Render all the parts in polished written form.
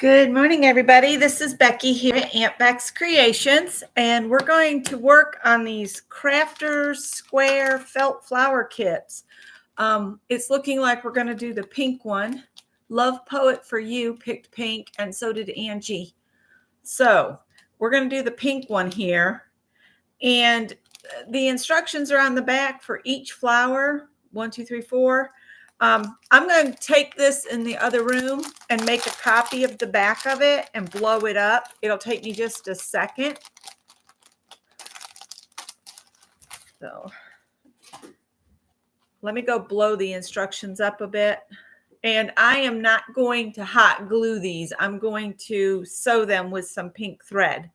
Good morning, everybody. This is Becky here at Aunt Beck's Creations, and we're going to work on these Crafters Square Felt Flower Kits. It's looking like we're going to do the pink one. Love Poet for You picked pink, and so did Angie. So we're going to do the pink one here, and the instructions are on the back for each flower. 1, 2, 3, 4. I'm going to take this in the other room and make a copy of the back of it and blow it up. It'll take me just a second. So let me go blow the instructions up a bit. And I am not going to hot glue these. I'm going to sew them with some pink thread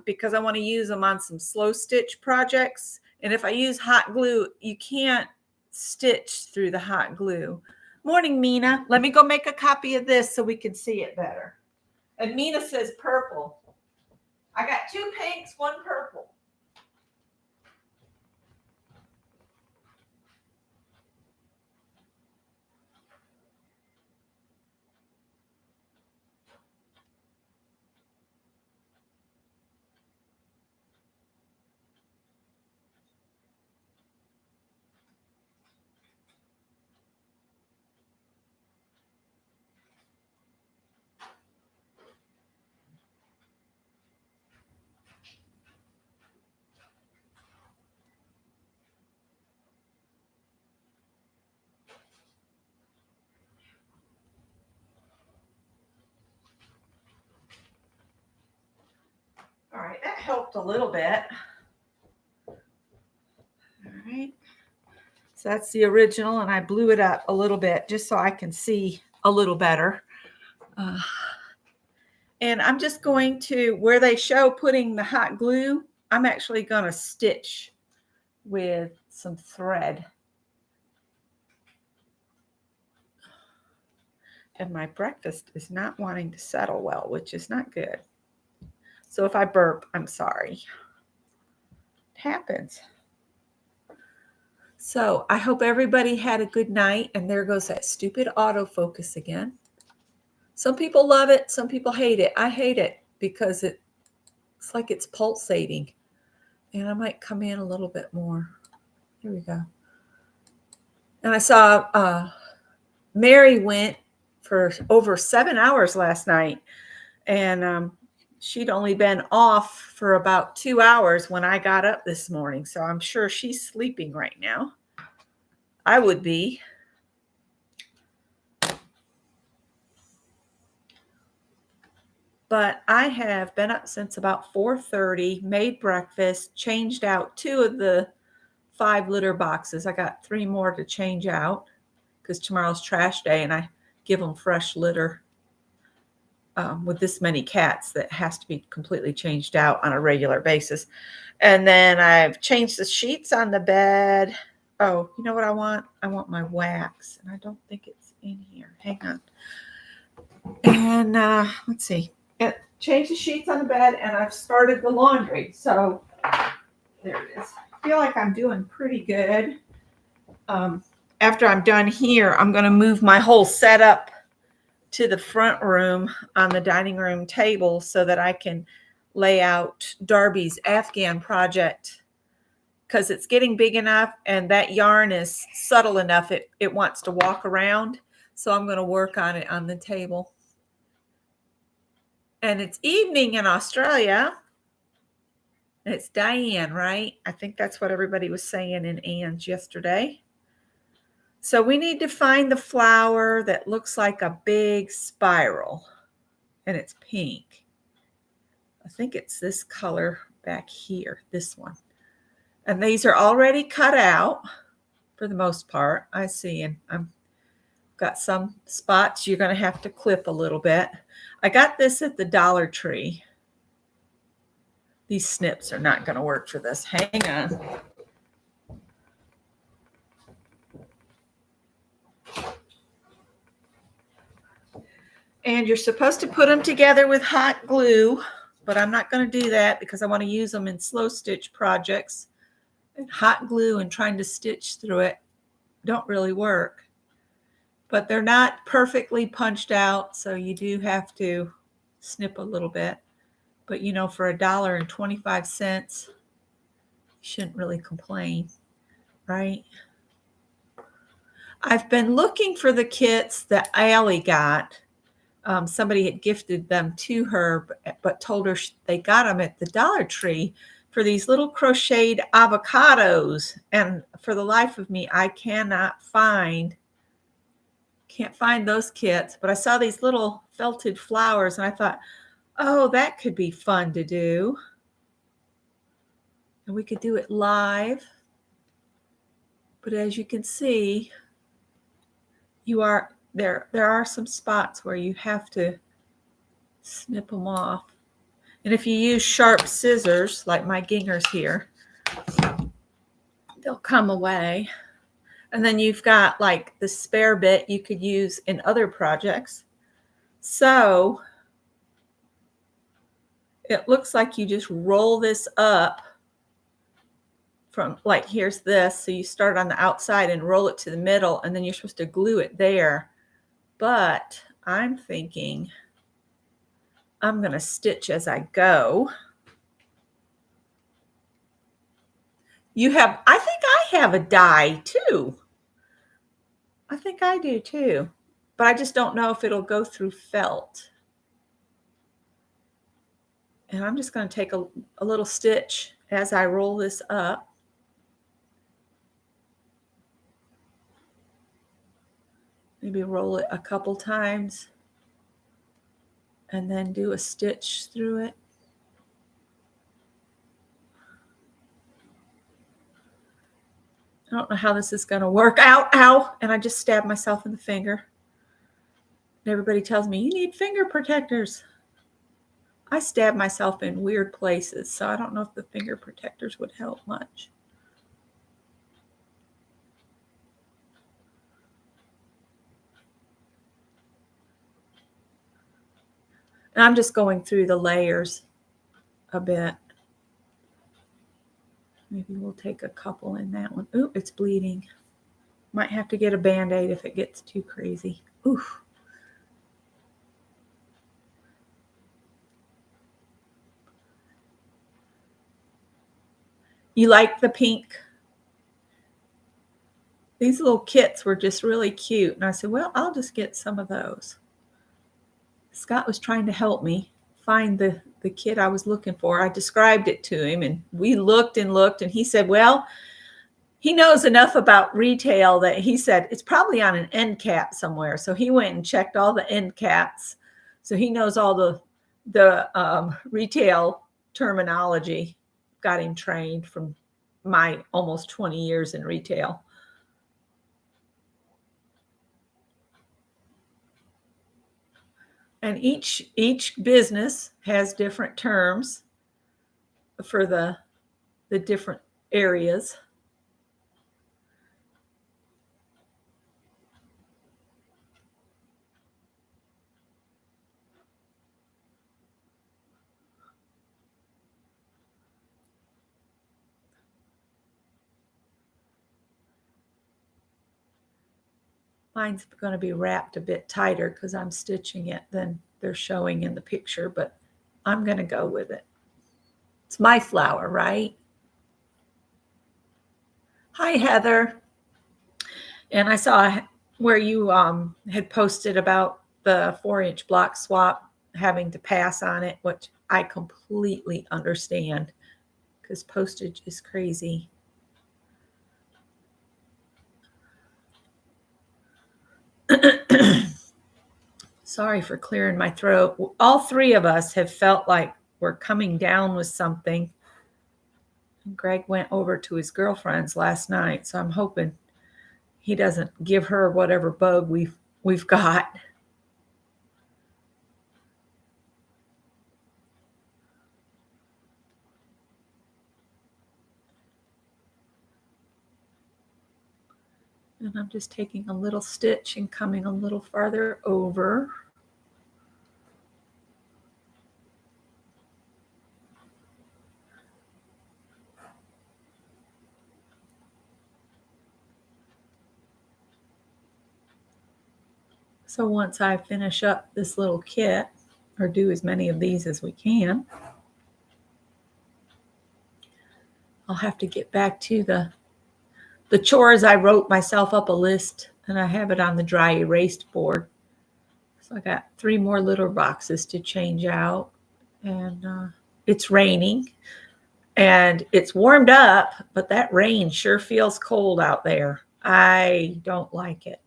because I want to use them on some slow stitch projects. And if I use hot glue, you can't stitch through the hot glue. Morning, Mina. Let me go make a copy of this so we can see it better. And Mina says purple. I got 2 pinks, 1 purple. All right, that helped a little bit. All right. So that's the original, and I blew it up a little bit just so I can see a little better. And I'm just going to, where they show putting the hot glue, I'm actually going to stitch with some thread. And my breakfast is not wanting to settle well, which is not good. So if I burp, I'm sorry. It happens. So I hope everybody had a good night. And there goes that stupid autofocus again. Some people love it. Some people hate it. I hate it because it's like it's pulsating. And I might come in a little bit more. Here we go. And I saw Mary went for over 7 hours last night. And she'd only been off for about 2 hours when I got up this morning. So I'm sure she's sleeping right now. I would be. But I have been up since about 4:30, made breakfast, changed out 2 of the 5 litter boxes. I got 3 more to change out because tomorrow's trash day and I give them fresh litter. With this many cats that has to be completely changed out on a regular basis. And then I've changed the sheets on the bed. Oh, you know what I want? I want my wax. And I don't think it's in here. Hang on. And let's see. Changed the sheets on the bed and I've started the laundry. So there it is. I feel like I'm doing pretty good. After I'm done here, I'm going to move my whole setup to the front room on the dining room table so that I can lay out Darby's Afghan project because it's getting big enough and that yarn is subtle enough it wants to walk around. So I'm going to work on it on the table. And it's evening in Australia. And it's Diane, right? I think that's what everybody was saying in Anne's yesterday. So we need to find the flower that looks like a big spiral, and it's pink. I think it's this color back here, this one. And these are already cut out for the most part. I see, and I've got some spots you're going to have to clip a little bit. I got this at the Dollar Tree. These snips are not going to work for this. Hang on. And you're supposed to put them together with hot glue, but I'm not going to do that because I want to use them in slow stitch projects. And hot glue and trying to stitch through it don't really work. but they're not perfectly punched out, so you do have to snip a little bit. But for $1.25, you shouldn't really complain, right? I've been looking for the kits that Allie got. Somebody had gifted them to her, but told her they got them at the Dollar Tree for these little crocheted avocados. And for the life of me, I can't find those kits. But I saw these little felted flowers, and I thought, oh, that could be fun to do. And we could do it live. But as you can see, there are some spots where you have to snip them off. And if you use sharp scissors, like my gingers here, they'll come away. And then you've got like the spare bit you could use in other projects. So it looks like you just roll this up from, like, here's this. So you start on the outside and roll it to the middle, and then you're supposed to glue it there. But I'm thinking I'm going to stitch as I go. I think I have a die too. I think I do too. But I just don't know if it'll go through felt. And I'm just going to take a little stitch as I roll this up. Maybe roll it a couple times and then do a stitch through it. I don't know how this is going to work. Ow, ow. And I just stabbed myself in the finger. And everybody tells me, you need finger protectors. I stab myself in weird places, so I don't know if the finger protectors would help much. And I'm just going through the layers a bit. Maybe we'll take a couple in that one. Ooh, it's bleeding. Might have to get a Band-Aid if it gets too crazy. Oof. You like the pink? These little kits were just really cute. And I said, well, I'll just get some of those. Scott was trying to help me find the kit I was looking for. I described it to him, and we looked and looked, and he said, well, he knows enough about retail that he said it's probably on an end cap somewhere. So he went and checked all the end caps. So he knows all the retail terminology. Got him trained from my almost 20 years in retail. And each business has different terms for the different areas. Mine's going to be wrapped a bit tighter because I'm stitching it than they're showing in the picture, but I'm going to go with it. It's my flower, right? Hi, Heather. And I saw where you had posted about the 4-inch block swap having to pass on it, which I completely understand because postage is crazy. Sorry for clearing my throat. All three of us have felt like we're coming down with something. And Greg went over to his girlfriend's last night, so I'm hoping he doesn't give her whatever bug we've got. And I'm just taking a little stitch and coming a little farther over. So once I finish up this little kit, or do as many of these as we can, I'll have to get back to the chores. I wrote myself up a list and I have it on the dry erase board. So I got 3 more litter boxes to change out, and it's raining and it's warmed up, but that rain sure feels cold out there. I don't like it.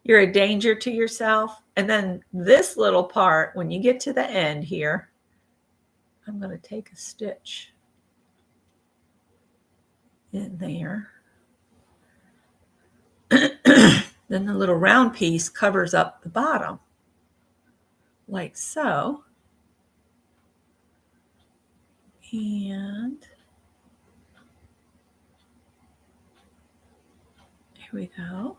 You're a danger to yourself. And then this little part, when you get to the end here, I'm going to take a stitch in there. Then the little round piece covers up the bottom, like so. And here we go.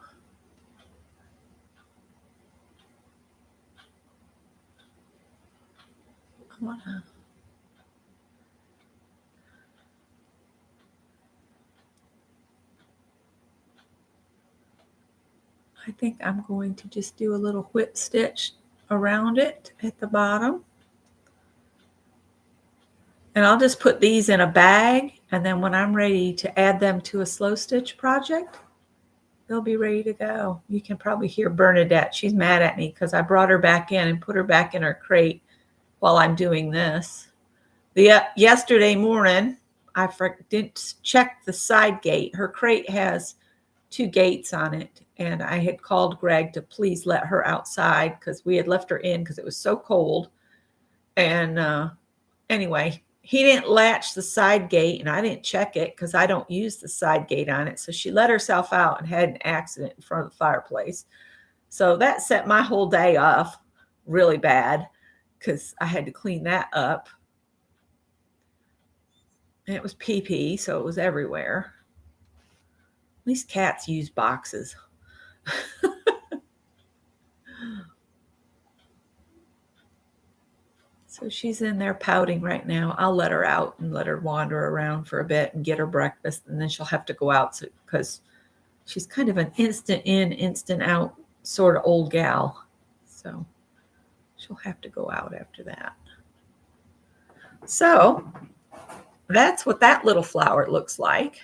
I think I'm going to just do a little whip stitch around it at the bottom. And I'll just put these in a bag, and then when I'm ready to add them to a slow stitch project, they'll be ready to go. You can probably hear Bernadette. She's mad at me because I brought her back in and put her back in her crate while I'm doing this. Yesterday morning, I didn't check the side gate. Her crate has 2 gates on it, and I had called Greg to please let her outside because we had left her in because it was so cold. And anyway, he didn't latch the side gate, and I didn't check it because I don't use the side gate on it. So she let herself out and had an accident in front of the fireplace. So that set my whole day off really bad because I had to clean that up. And it was pee-pee, so it was everywhere. At least cats use boxes. So she's in there pouting right now. I'll let her out and let her wander around for a bit and get her breakfast, and then she'll have to go out because she's kind of an instant in, instant out sort of old gal. So she'll have to go out after that. So that's what that little flower looks like.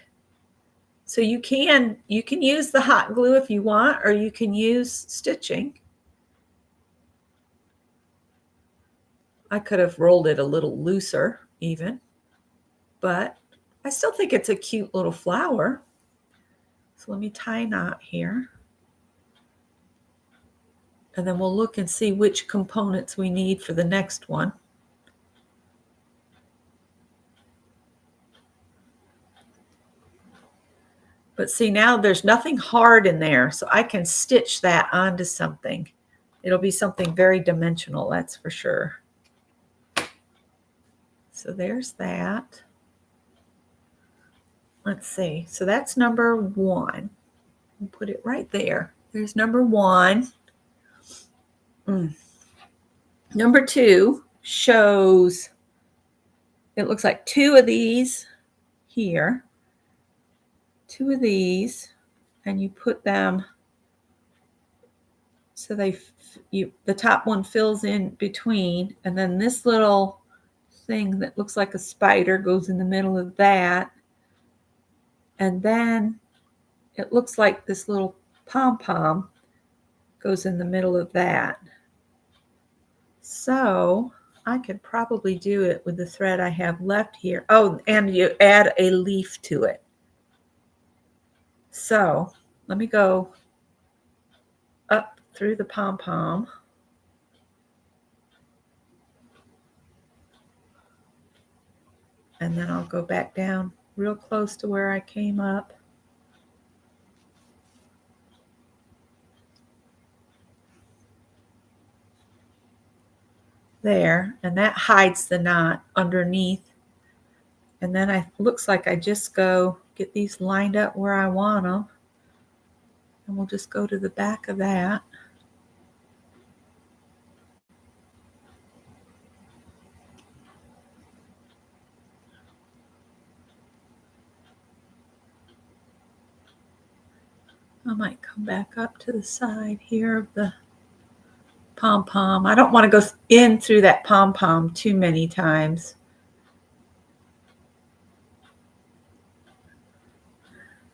So you can use the hot glue if you want, or you can use stitching. I could have rolled it a little looser even, but I still think it's a cute little flower. So let me tie a knot here. And then we'll look and see which components we need for the next one. But see, now there's nothing hard in there, so I can stitch that onto something. It'll be something very dimensional, that's for sure. So there's that. Let's see. So that's number 1. We'll put it right there. There's number 1. Number 2 shows, it looks like 2 of these here, 2 of these, and you put them so the top one fills in between, and then this little thing that looks like a spider goes in the middle of that, and then it looks like this little pom-pom goes in the middle of that. So I could probably do it with the thread I have left here. Oh, and you add a leaf to it. So let me go up through the pom-pom. And then I'll go back down real close to where I came up. There, and that hides the knot underneath. And then it looks like I just go get these lined up where I want them. And we'll just go to the back of that. I might come back up to the side here of the pom-pom. I don't want to go in through that pom-pom too many times.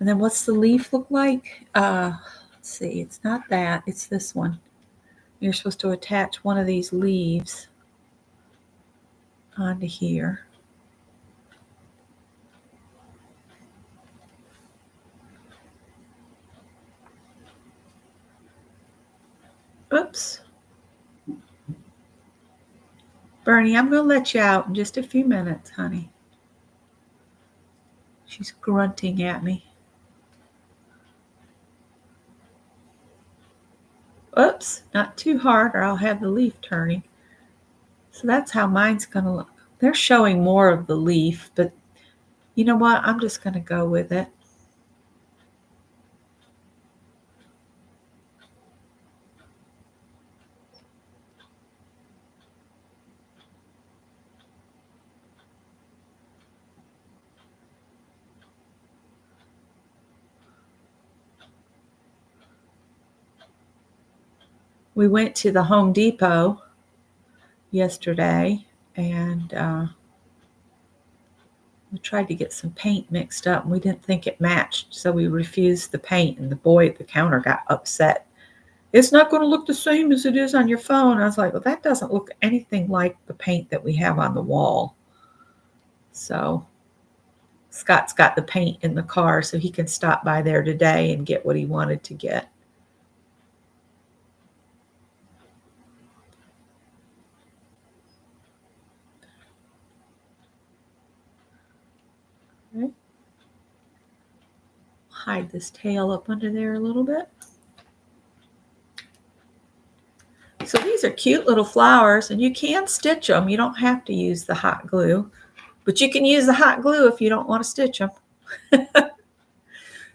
And then what's the leaf look like? Let's see, it's not that, it's this one. You're supposed to attach one of these leaves onto here. Oops. Bernie, I'm going to let you out in just a few minutes, honey. She's grunting at me. Oops, not too hard or I'll have the leaf turning. So that's how mine's going to look. They're showing more of the leaf, but you know what? I'm just going to go with it. We went to the Home Depot yesterday and we tried to get some paint mixed up and we didn't think it matched. So we refused the paint and the boy at the counter got upset. It's not going to look the same as it is on your phone. I was like, well, that doesn't look anything like the paint that we have on the wall. So Scott's got the paint in the car so he can stop by there today and get what he wanted to get. Okay. Hide this tail up under there a little bit. So these are cute little flowers and you can stitch them. You don't have to use the hot glue, but you can use the hot glue if you don't want to stitch them.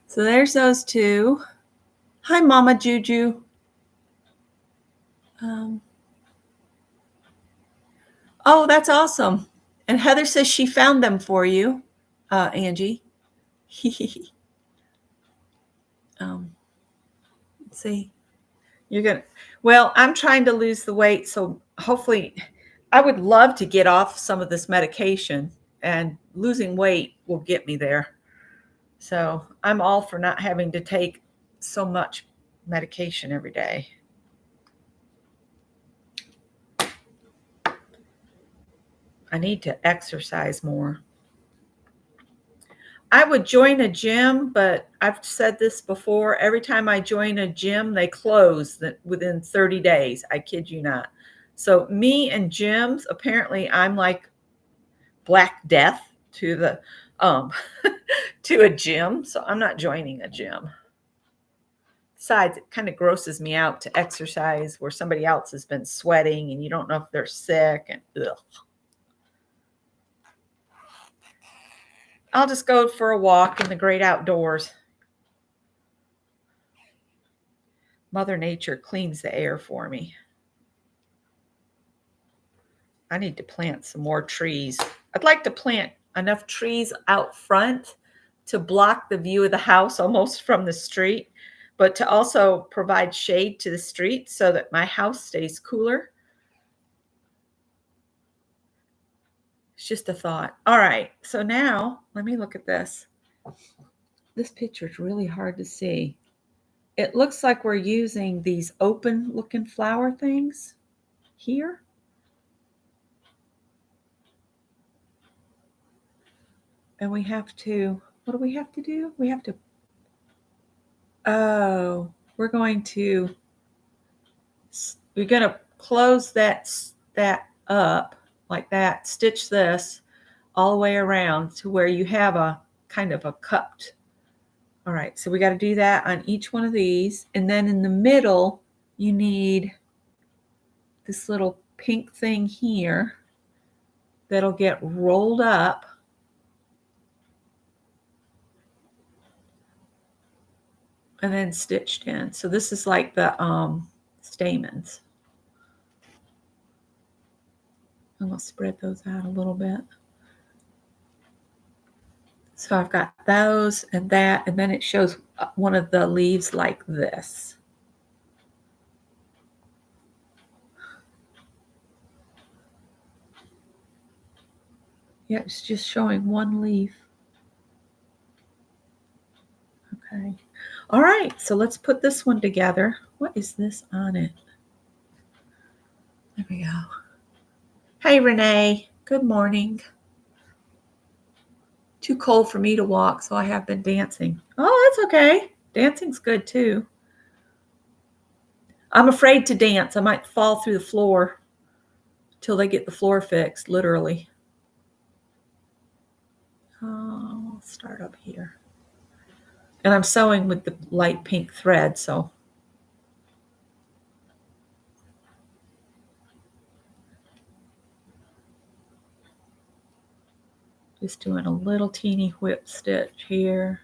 So there's those two. Hi, Mama Juju. Oh, that's awesome. And Heather says she found them for you, Angie. Let's see. You're going to, well, I'm trying to lose the weight. So hopefully I would love to get off some of this medication and losing weight will get me there. So I'm all for not having to take so much medication every day. I need to exercise more. I would join a gym, but I've said this before. Every time I join a gym, they close within 30 days. I kid you not. So me and gyms, apparently I'm like Black Death to the to a gym. So I'm not joining a gym. Besides, it kind of grosses me out to exercise where somebody else has been sweating and you don't know if they're sick and ugh. I'll just go for a walk in the great outdoors. Mother Nature cleans the air for me. I need to plant some more trees. I'd like to plant enough trees out front to block the view of the house almost from the street, but to also provide shade to the street so that my house stays cooler. It's just a thought. All right, so now let me look at this. This picture is really hard to see. It looks like we're using these open looking flower things here. And we have to, what do we have to do? We have to, we're going to close that up like that, stitch this all the way around to where you have a kind of a cupped. All right, so we got to do that on each one of these. And then in the middle, you need this little pink thing here that'll get rolled up. And then stitched in. So this is like the stamens. I'm going to spread those out a little bit. So I've got those and that, and then it shows one of the leaves like this. Yeah, it's just showing one leaf. Okay. All right, so let's put this one together. What is this on it? There we go. Hey, Renee. Good morning. Too cold for me to walk, so I have been dancing. Oh, that's okay. Dancing's good too. I'm afraid to dance. I might fall through the floor till they get the floor fixed, literally. Oh, I'll start up here. And I'm sewing with the light pink thread, so. Just doing a little teeny whip stitch here.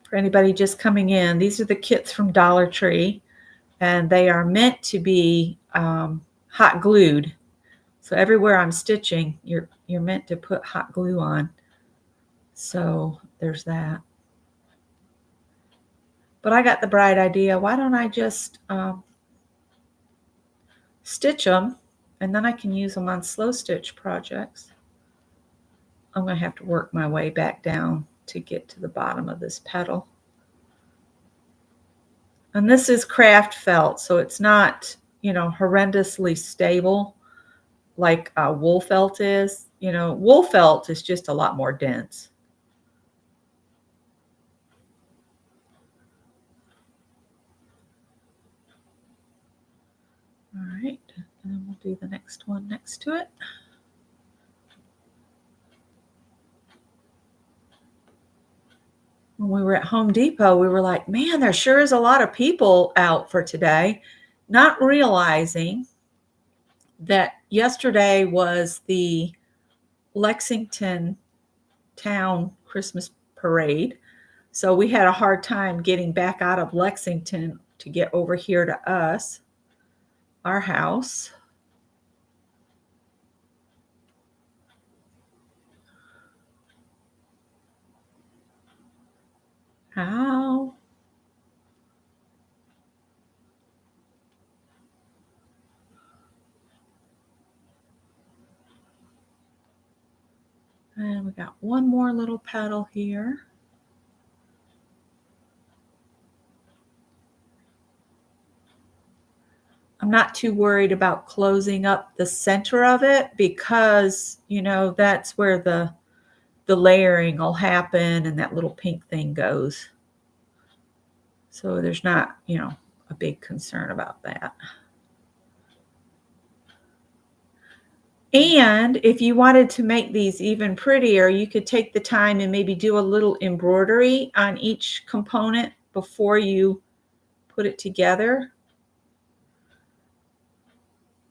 For anybody just coming in, these are the kits from Dollar Tree, and they are meant to be hot glued. So everywhere I'm stitching, you're meant to put hot glue on. So there's that. But I got the bright idea. Why don't I just stitch them, and then I can use them on slow stitch projects. I'm going to have to work my way back down to get to the bottom of this petal. And this is craft felt, so it's not, horrendously stable like wool felt is. Wool felt is just a lot more dense. All right, and then we'll do the next one next to it. When we were at Home Depot, we were like, man, there sure is a lot of people out for today, not realizing that yesterday was the Lexington town Christmas parade. So we had a hard time getting back out of Lexington to get over here to us, our house. How? And we got one more little petal here. I'm not too worried about closing up the center of it because, that's where the layering will happen and that little pink thing goes. So there's not, a big concern about that. And if you wanted to make these even prettier, you could take the time and maybe do a little embroidery on each component before you put it together.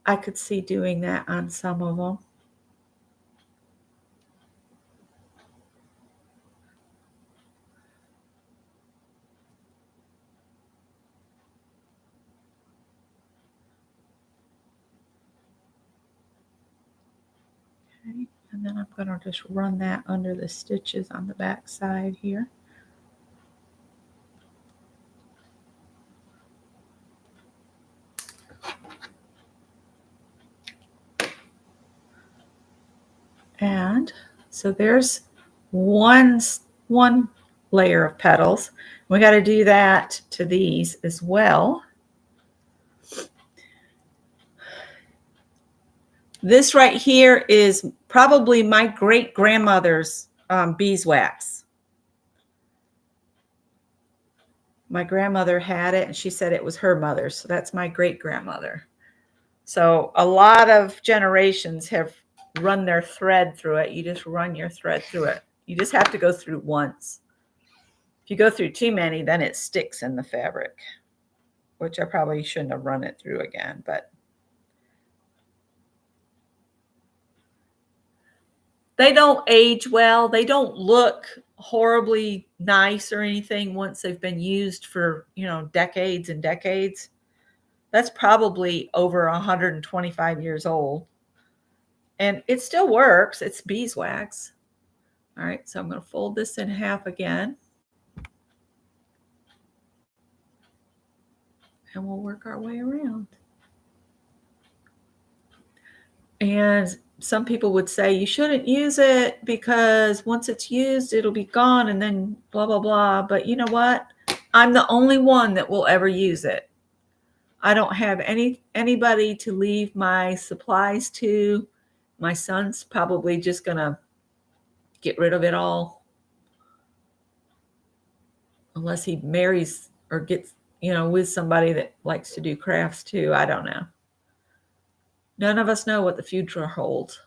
I could see doing that on some of them. Okay, and then I'm going to just run that under the stitches on the back side here. And so there's one layer of petals. We got to do that to these as well. This right here is probably my great-grandmother's beeswax. My grandmother had it, and she said it was her mother's. So that's my great-grandmother. So a lot of generations have run their thread through it. You just run your thread through it. You just have to go through once. If you go through too many, then it sticks in the fabric, which I probably shouldn't have run it through again, but they don't age well. They don't look horribly nice or anything once they've been used for, decades and decades. That's probably over 125 years old. And it still works. It's beeswax. All right, so I'm going to fold this in half again. And we'll work our way around. And some people would say you shouldn't use it because once it's used, it'll be gone and then blah, blah, blah. But you know what? I'm the only one that will ever use it. I don't have anybody to leave my supplies to. My son's probably just going to get rid of it all. Unless he marries or gets, with somebody that likes to do crafts too. I don't know. None of us know what the future holds.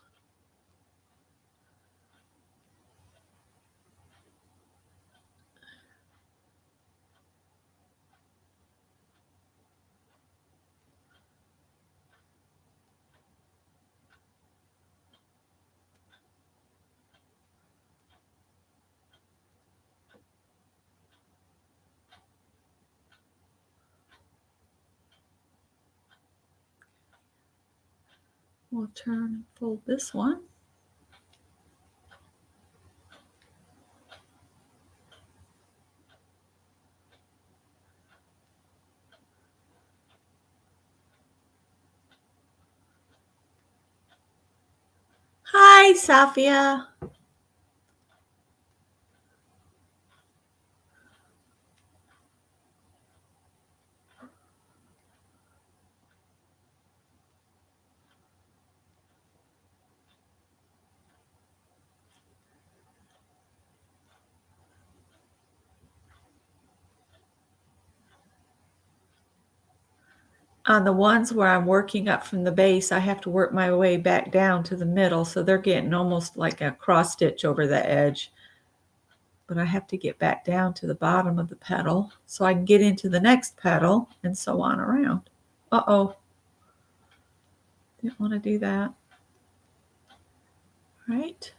We'll turn and fold this one. Hi, Safia. On the ones where I'm working up from the base, I have to work my way back down to the middle. So they're getting almost like a cross stitch over the edge. But I have to get back down to the bottom of the petal so I can get into the next petal and so on around. Uh-oh. Didn't want to do that. Right.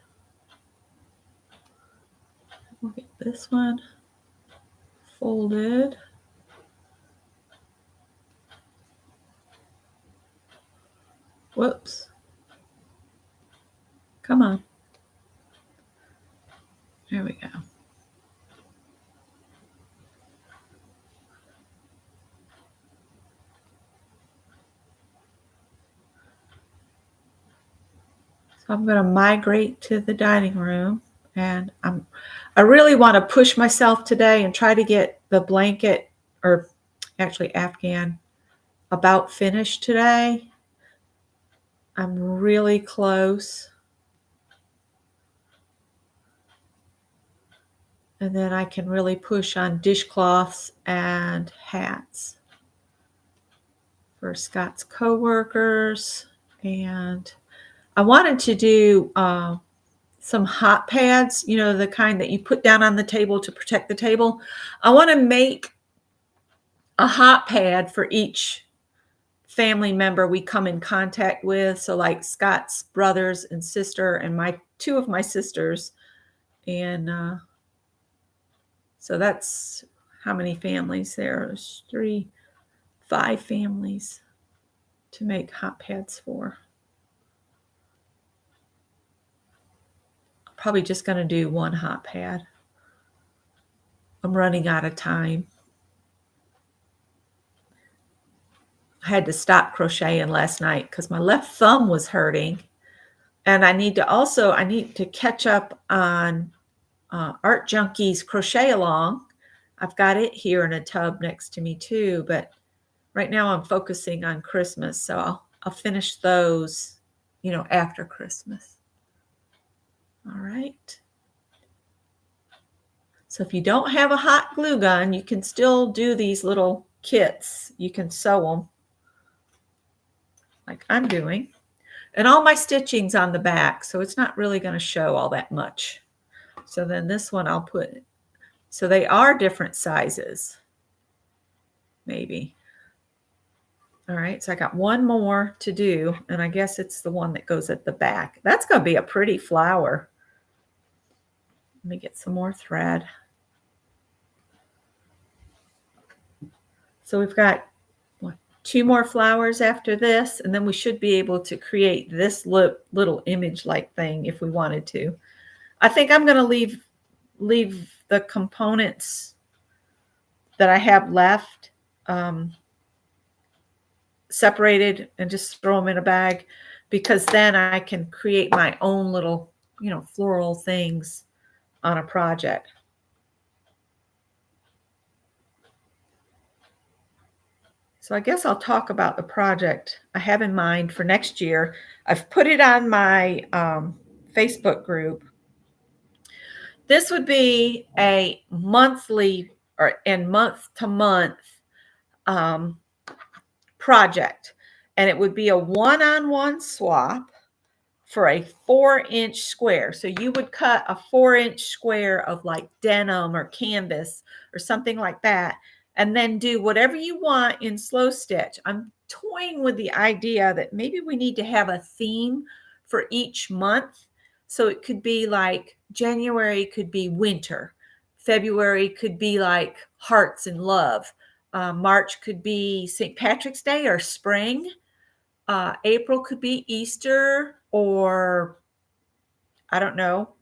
We'll get this one folded. Whoops. Come on. There we go. So I'm going to migrate to the dining room, and I really want to push myself today and try to get the blanket, or actually Afghan, about finished today. I'm really close. And then I can really push on dishcloths and hats for Scott's coworkers. And I wanted to do some hot pads, the kind that you put down on the table to protect the table. I want to make a hot pad for each family member we come in contact with. So like Scott's brothers and sister and two of my sisters. And so that's how many families there's 5 families to make hot pads for. I'm probably just going to do one hot pad. I'm running out of time. I had to stop crocheting last night because my left thumb was hurting. And I need to catch up on Art Junkie's Crochet Along. I've got it here in a tub next to me too, but right now I'm focusing on Christmas. So I'll finish those, after Christmas. All right. So if you don't have a hot glue gun, you can still do these little kits. You can sew them like I'm doing. And all my stitching's on the back, so it's not really going to show all that much. So then this one I'll put, so they are different sizes, maybe. All right, so I got one more to do, and I guess it's the one that goes at the back. That's going to be a pretty flower. Let me get some more thread. So we've got 2 more flowers after this, and then we should be able to create this little image-like thing if we wanted to. I think I'm gonna leave the components that I have left separated and just throw them in a bag, because then I can create my own little, floral things on a project. So I guess I'll talk about the project I have in mind for next year. I've put it on my Facebook group. This would be a monthly and month to month um, project, and it would be a one-on-one swap for a 4-inch square. So you would cut a 4-inch square of like denim or canvas or something like that, and then do whatever you want in slow stitch. I'm toying with the idea that maybe we need to have a theme for each month. So it could be like January could be winter, February could be like hearts and love, March could be St. Patrick's Day or spring. April could be Easter, or I don't know.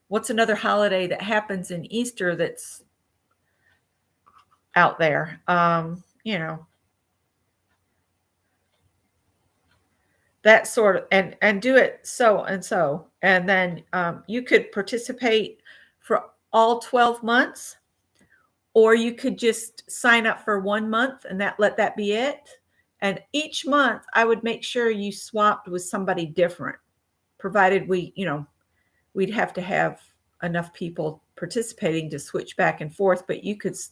What's another holiday that happens in Easter that's out there? That sort of, and do it so and so. And then you could participate for all 12 months, or you could just sign up for 1 month and let that be it. And each month I would make sure you swapped with somebody different, provided we'd have to have enough people participating to switch back and forth, but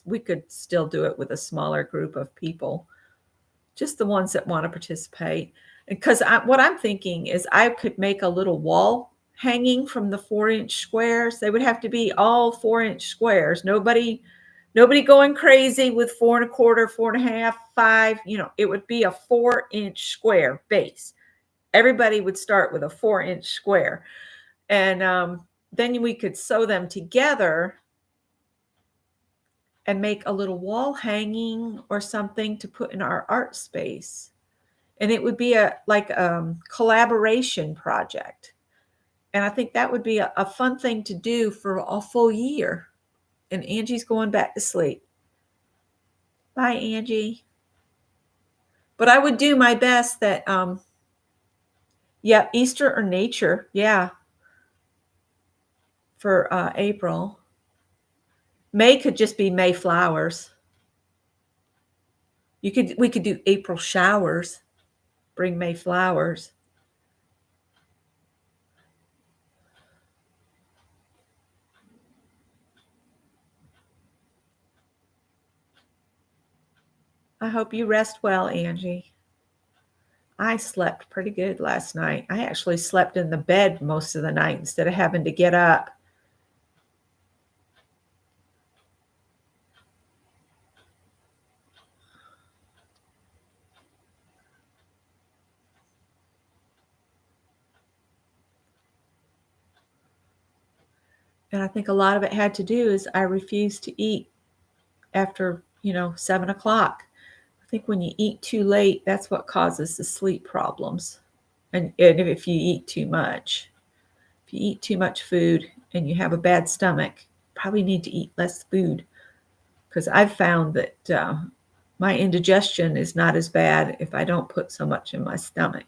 we could still do it with a smaller group of people, just the ones that want to participate. Because what I'm thinking is I could make a little wall hanging from the 4-inch squares. They would have to be all 4-inch squares. Nobody going crazy with 4 1/4, 4 1/2, 5. It would be a 4-inch square base. Everybody would start with a 4-inch square. And then we could sew them together and make a little wall hanging or something to put in our art space. And it would be a collaboration project. And I think that would be a fun thing to do for a full year. And Angie's going back to sleep. Bye, Angie. But I would do my best that, Easter or nature. Yeah. For April. May could just be May flowers. We could do April showers, bring May flowers. I hope you rest well, Angie. I slept pretty good last night. I actually slept in the bed most of the night instead of having to get up. And I think a lot of it had to do is I refused to eat after, 7 o'clock. I think when you eat too late, that's what causes the sleep problems. And if you eat too much. If you eat too much food and you have a bad stomach, probably need to eat less food, because I've found that my indigestion is not as bad if I don't put so much in my stomach.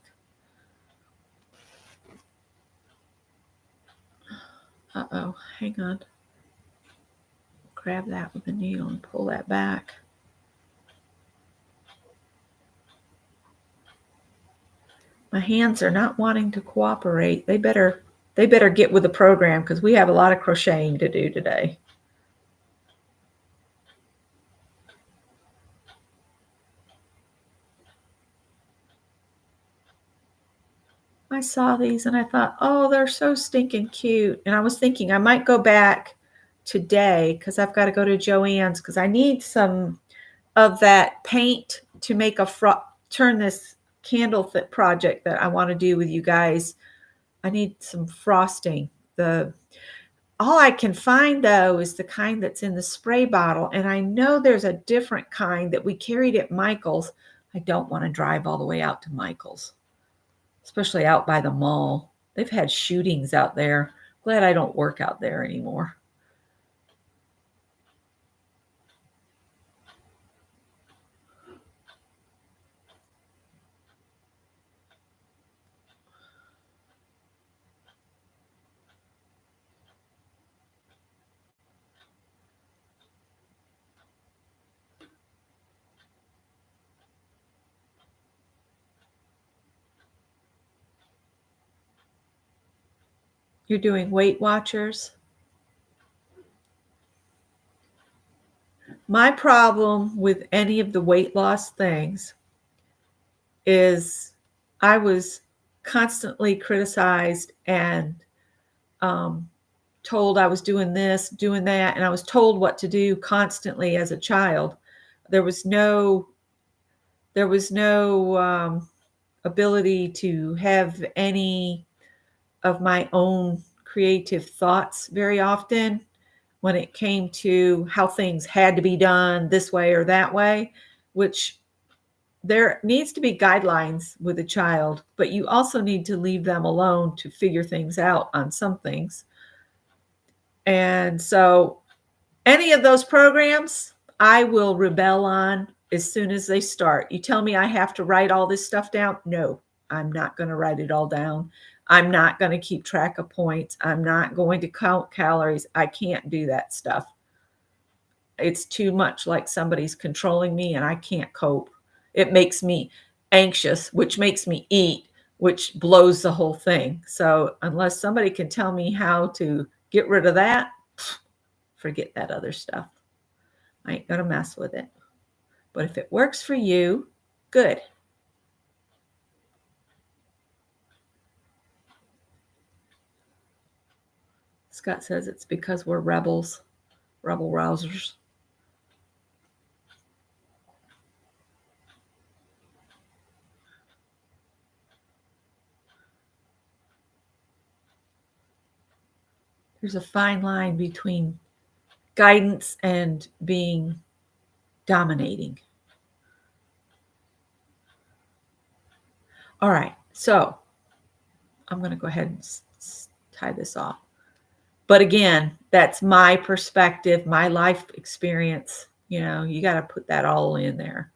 Uh-oh, hang on. Grab that with a needle and pull that back. My hands are not wanting to cooperate. They better get with the program, because we have a lot of crocheting to do today. I saw these and I thought, oh, they're so stinking cute. And I was thinking I might go back today, because I've got to go to Joann's, because I need some of that paint to make turn this candle fit project that I want to do with you guys. I need some frosting. All I can find, though, is the kind that's in the spray bottle. And I know there's a different kind that we carried at Michael's I don't want to drive all the way out to Michael's, especially out by the mall. They've had shootings out there. Glad I don't work out there anymore. You're doing Weight Watchers? My problem with any of the weight loss things is I was constantly criticized and told I was doing this, doing that, and I was told what to do constantly as a child. There was no ability to have any of my own creative thoughts very often when it came to how things had to be done this way or that way, which there needs to be guidelines with a child, but you also need to leave them alone to figure things out on some things. And so any of those programs, I will rebel on as soon as they start. You tell me I have to write all this stuff down? No, I'm not going to write it all down. I'm not going to keep track of points. I'm not going to count calories. I can't do that stuff. It's too much like somebody's controlling me and I can't cope. It makes me anxious, which makes me eat, which blows the whole thing. So unless somebody can tell me how to get rid of that, forget that other stuff. I ain't gonna mess with it. But if it works for you, good. Scott says it's because we're rebels, rebel rousers. There's a fine line between guidance and being dominating. All right, so I'm going to go ahead and tie this off. But again, that's my perspective, my life experience. You know, you got to put that all in there.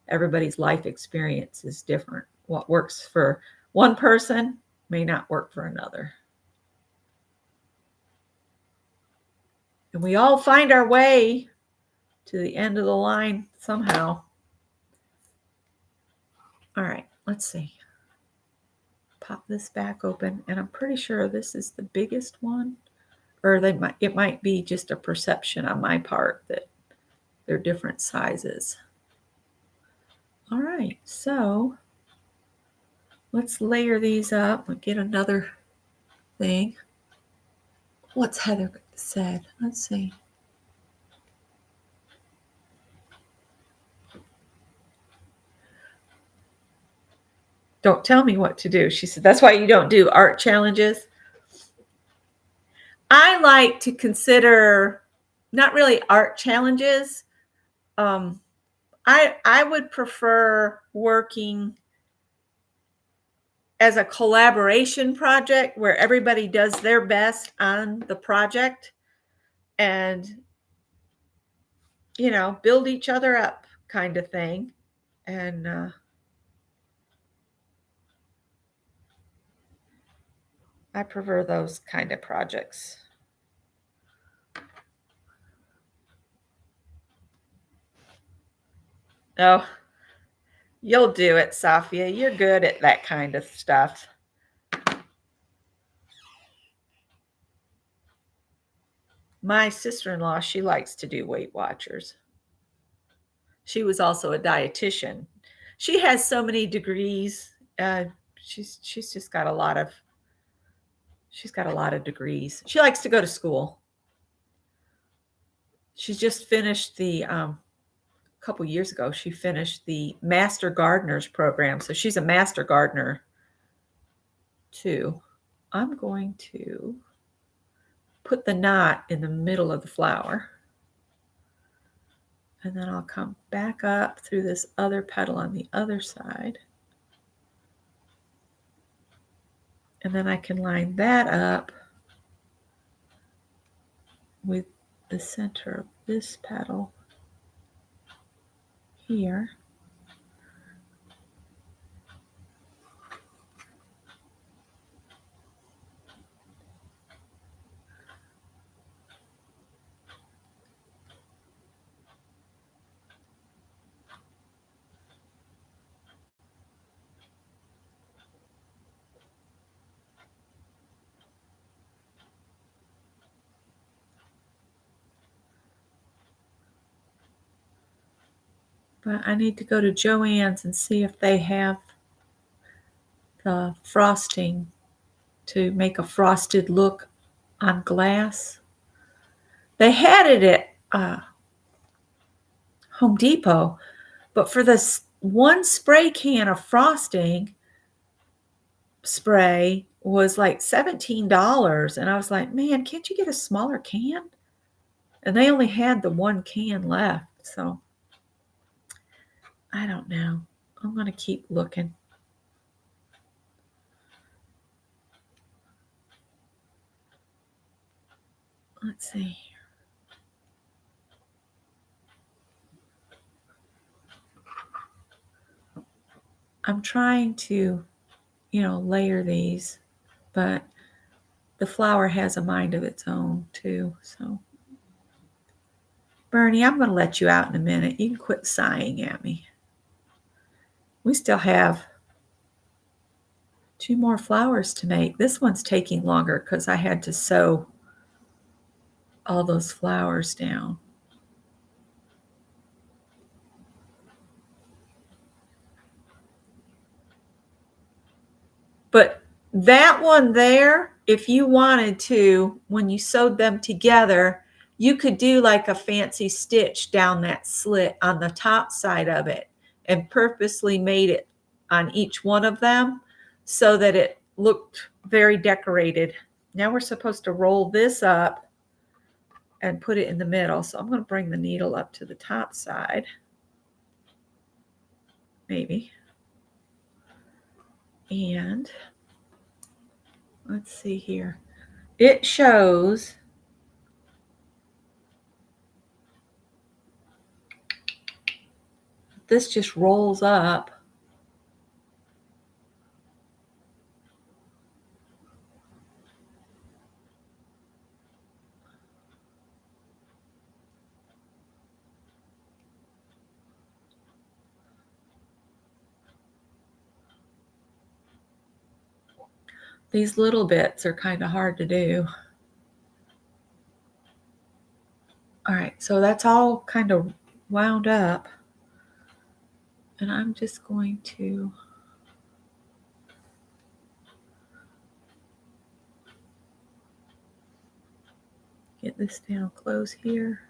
Everybody's life experience is different. What works for one person may not work for another. And we all find our way to the end of the line somehow. All right, let's see. Pop this back open, and I'm pretty sure this is the biggest one, or it might be just a perception on my part that they're different sizes. All right, so let's layer these up and get another thing. What's Heather said? Let's see. Don't tell me what to do. She said, that's why you don't do art challenges. I like to consider not really art challenges. I would prefer working as a collaboration project where everybody does their best on the project and, you know, build each other up kind of thing. And I prefer those kind of projects. Oh, you'll do it, Safia. You're good at that kind of stuff. My sister-in-law, she likes to do Weight Watchers. She was also a dietitian. She has so many degrees. She's just got a lot of degrees. She likes to go to school. She's just finished the a couple years ago. She finished the Master Gardeners program, so she's a master gardener too. I'm going to put the knot in the middle of the flower. And then I'll come back up through this other petal on the other side. And then I can line that up with the center of this petal here. But I need to go to Joann's and see if they have the frosting to make a frosted look on glass. They had it at Home Depot, but for this one spray can of frosting spray was like $17. And I was like, man, can't you get a smaller can? And they only had the one can left. So I don't know. I'm going to keep looking. Let's see. I'm trying to, layer these, but the flower has a mind of its own too. So, Bernie, I'm going to let you out in a minute. You can quit sighing at me. We still have 2 more flowers to make. This one's taking longer because I had to sew all those flowers down. But that one there, if you wanted to, when you sewed them together, you could do like a fancy stitch down that slit on the top side of it and purposely made it on each one of them so that it looked very decorated. Now we're supposed to roll this up and put it in the middle. So I'm going to bring the needle up to the top side. Maybe. And let's see here. It shows this just rolls up. These little bits are kind of hard to do. All right, so that's all kind of wound up. And I'm just going to get this down close here.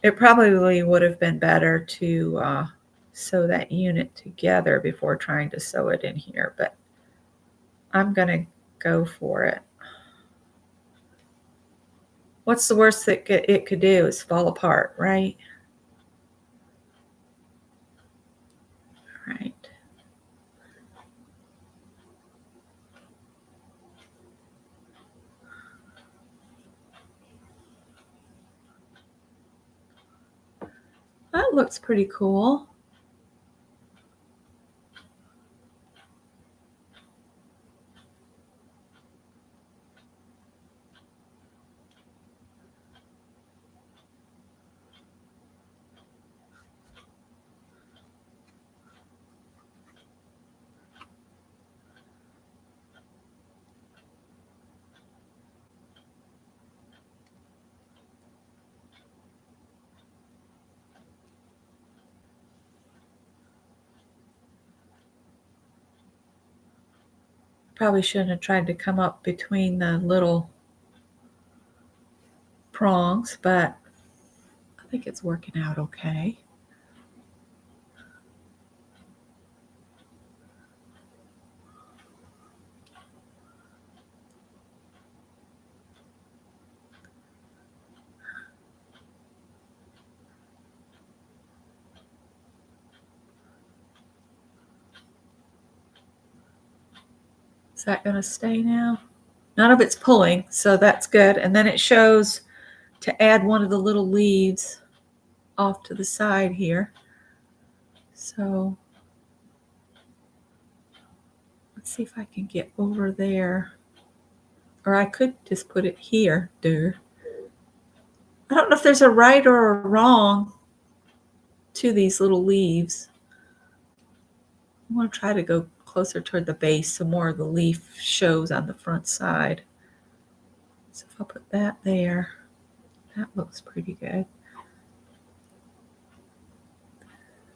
It probably would have been better to sew that unit together before trying to sew it in here, but I'm going to go for it. What's the worst that it could do is fall apart, right? All right. That looks pretty cool. Probably shouldn't have tried to come up between the little prongs, but I think it's working out okay. Is that going to stay now? None of it's pulling, so that's good. And then it shows to add one of the little leaves off to the side here. So let's see if I can get over there. Or I could just put it here, dude. I don't know if there's a right or a wrong to these little leaves. I want to try to go closer toward the base so more of the leaf shows on the front side. So if I put that there, that looks pretty good.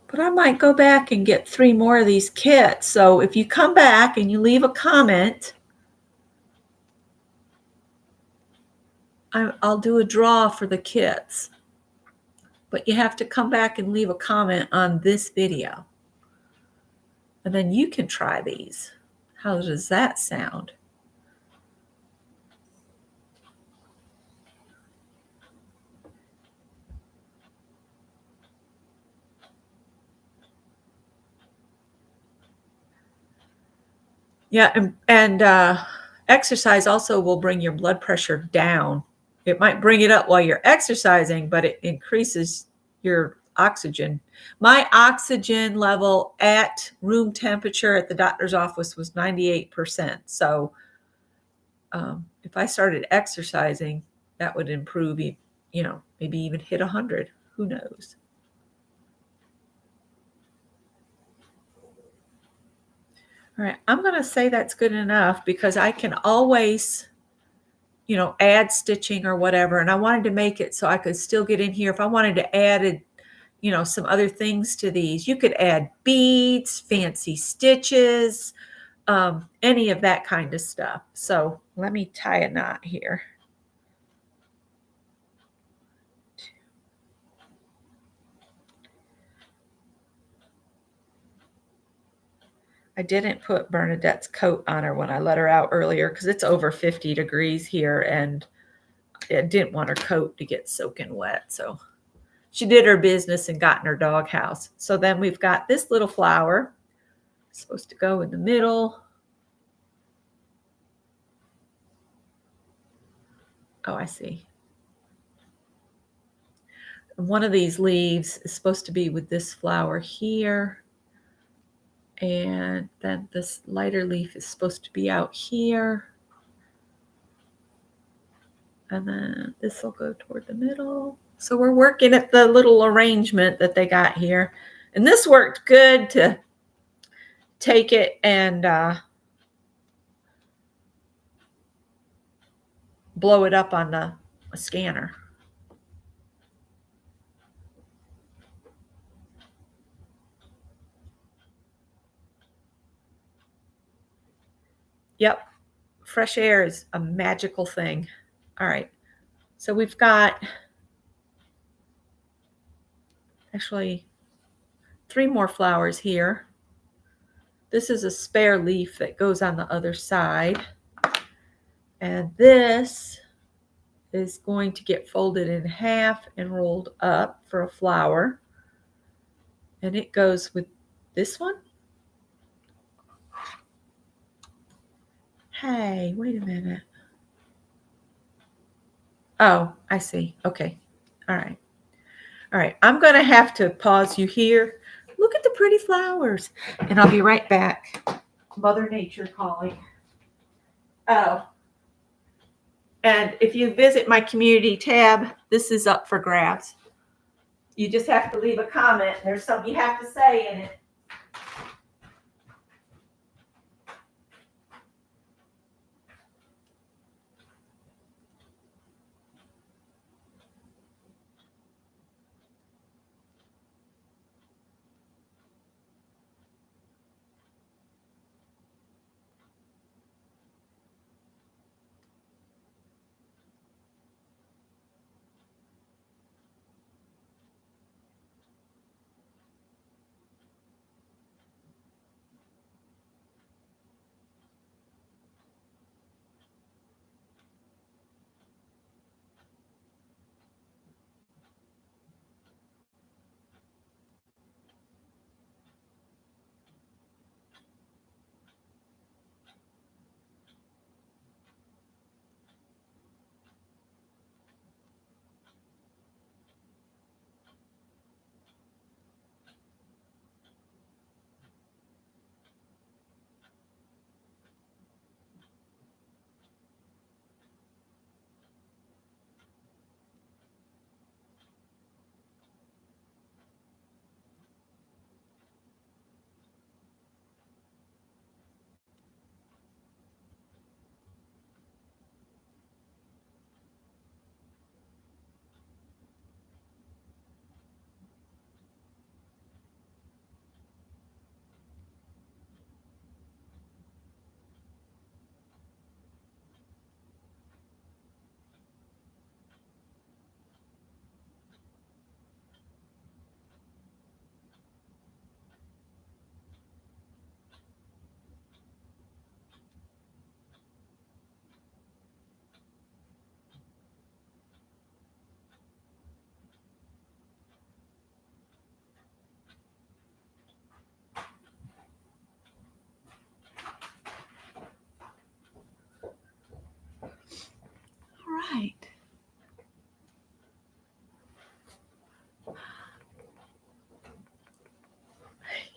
But I might go back and get 3 more of these kits. So if you come back and you leave a comment, I'll do a draw for the kits. But you have to come back and leave a comment on this video. And then you can try these. How does that sound? Yeah, and exercise also will bring your blood pressure down. It might bring it up while you're exercising, but it increases your oxygen. My oxygen level at room temperature at the doctor's office was 98%. So if I started exercising, that would improve, maybe even hit 100. Who knows? All right, I'm going to say that's good enough because I can always, add stitching or whatever. And I wanted to make it so I could still get in here. If I wanted to add, some other things to these, you could add beads, fancy stitches, any of that kind of stuff. So let me tie a knot here. I didn't put Bernadette's coat on her when I let her out earlier because it's over 50 degrees here and I didn't want her coat to get soaking wet. So she did her business and got in her doghouse. So then we've got this little flower. It's supposed to go in the middle. Oh, I see. One of these leaves is supposed to be with this flower here. And then this lighter leaf is supposed to be out here. And then this will go toward the middle. So we're working at the little arrangement that they got here. And this worked good to take it and blow it up on a scanner. Yep. Fresh air is a magical thing. All right. So we've got actually 3 more flowers here. This is a spare leaf that goes on the other side. And this is going to get folded in half and rolled up for a flower. And it goes with this one. Hey, wait a minute. Oh, I see. Okay. All right. All right. I'm going to have to pause you here. Look at the pretty flowers. And I'll be right back. Mother Nature calling. Oh. And if you visit my community tab, this is up for grabs. You just have to leave a comment. There's something you have to say in it.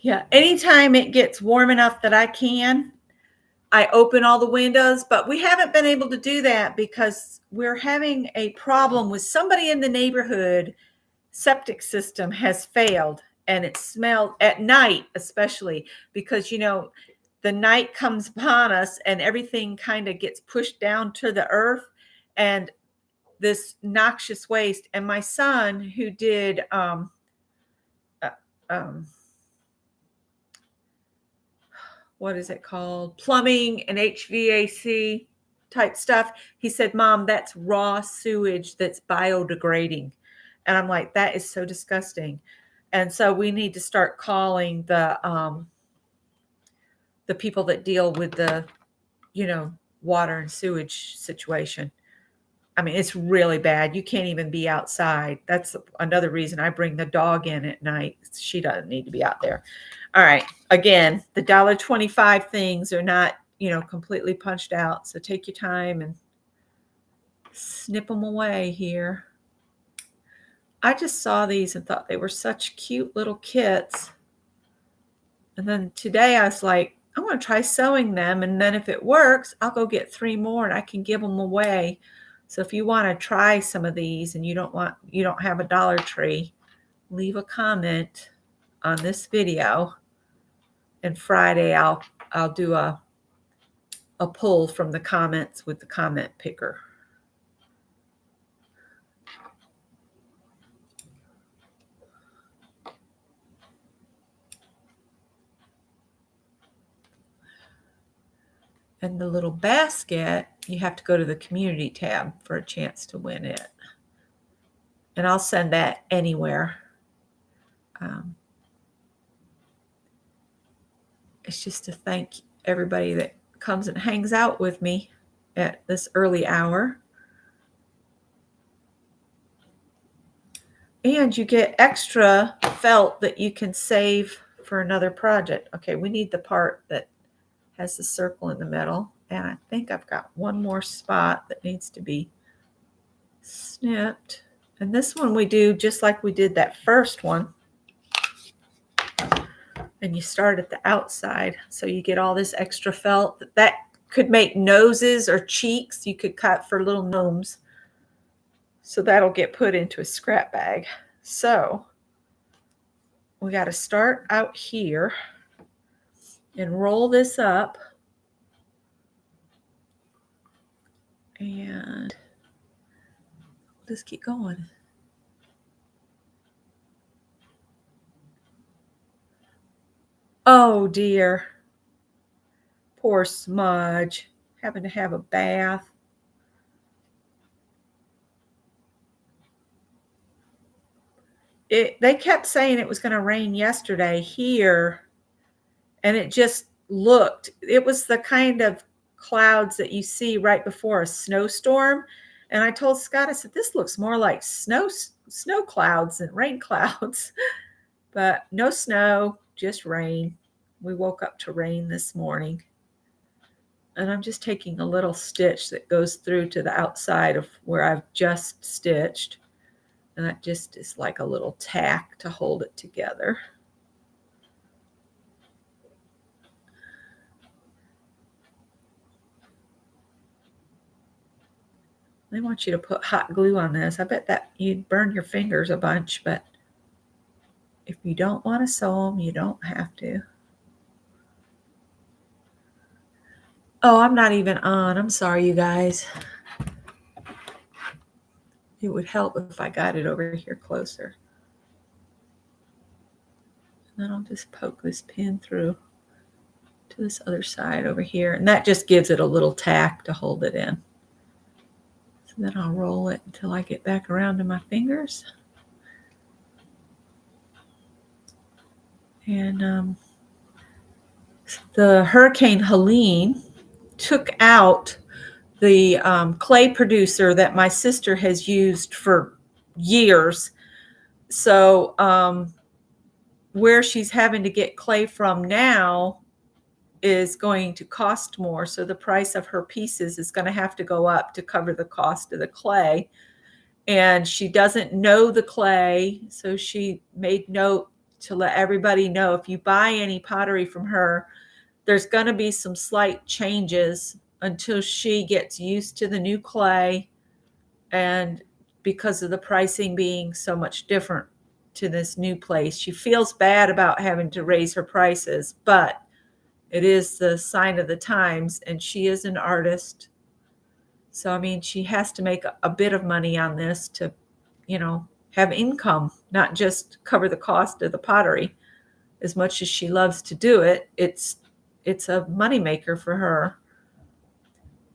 Yeah, anytime it gets warm enough that I can, I open all the windows, but we haven't been able to do that because we're having a problem with somebody in the neighborhood. Septic system has failed, and it smelled at night, especially because, the night comes upon us and everything kind of gets pushed down to the earth and this noxious waste. And my son, who did uh, um, what is it called? Plumbing and HVAC type stuff. He said, Mom, that's raw sewage that's biodegrading. And I'm like, that is so disgusting. And so we need to start calling the people that deal with the, water and sewage situation. I mean, it's really bad. You can't even be outside. That's another reason I bring the dog in at night. She doesn't need to be out there. All right. Again, the $1.25 things are not, completely punched out. So take your time and snip them away here. I just saw these and thought they were such cute little kits. And then today I was like, I want to try sewing them. And then if it works, I'll go get 3 more and I can give them away. So if you want to try some of these and you don't have a Dollar Tree, leave a comment on this video. And Friday I'll do a pull from the comments with the comment picker. And the little basket, you have to go to the community tab for a chance to win it. And I'll send that anywhere. It's just to thank everybody that comes and hangs out with me at this early hour. And you get extra felt that you can save for another project. Okay, we need the part that has the circle in the middle. And I think I've got one more spot that needs to be snipped. And this one we do just like we did that first one. And you start at the outside. So you get all this extra felt. That could make noses or cheeks. You could cut for little gnomes. So that'll get put into a scrap bag. So we got to start out here and roll this up. And just keep going. Oh dear. Poor Smudge. Having to have a bath. They kept saying it was going to rain yesterday here. And it just looked, it was the kind of clouds that you see right before a snowstorm. And I told Scott, I said, this looks more like snow clouds than rain clouds. But no snow, just rain. We woke up to rain this morning. And I'm just taking a little stitch that goes through to the outside of where I've just stitched. And that just is like a little tack to hold it together. They want you to put hot glue on this. I bet that you'd burn your fingers a bunch, but if you don't want to sew them, you don't have to. Oh, I'm not even on. I'm sorry, you guys. It would help if I got it over here closer. And then I'll just poke this pin through to this other side over here. And that just gives it a little tack to hold it in. So then I'll roll it until I get back around to my fingers. And the Hurricane Helene took out the clay producer that my sister has used for years. So where she's having to get clay from now is going to cost more. So the price of her pieces is going to have to go up to cover the cost of the clay. And she doesn't know the clay. So she made note to let everybody know, if you buy any pottery from her, there's going to be some slight changes until she gets used to the new clay, and because of the pricing being so much different to this new place, she feels bad about having to raise her prices, but it is the sign of the times, and she is an artist. So, I mean, she has to make a bit of money on this to, have income, not just cover the cost of the pottery. As much as she loves to do it, it's a moneymaker for her.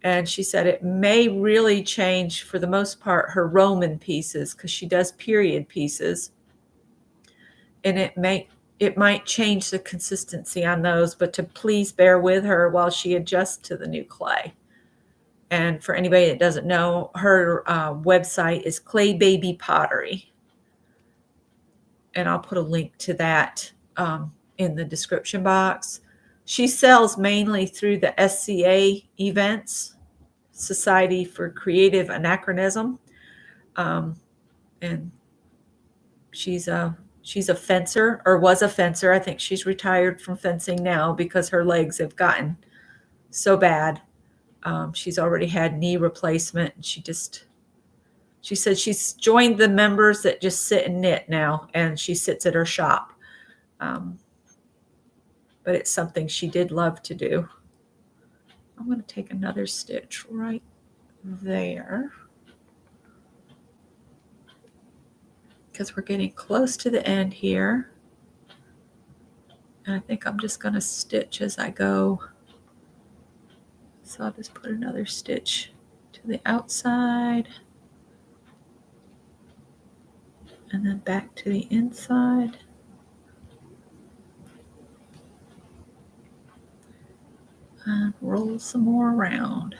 And she said it may really change, for the most part, her Roman pieces, because she does period pieces. And it might change the consistency on those, but to please bear with her while she adjusts to the new clay. And for anybody that doesn't know, her website is Clay Baby Pottery. And I'll put a link to that in the description box. She sells mainly through the SCA events, Society for Creative Anachronism. And she's a fencer, or was a fencer. I think she's retired from fencing now because her legs have gotten so bad. She's already had knee replacement. And she said she's joined the members that just sit and knit now, and she sits at her shop. But it's something she did love to do. I'm going to take another stitch right there, because we're getting close to the end here. And I think I'm just going to stitch as I go. So I'll just put another stitch to the outside, and then back to the inside. And roll some more around.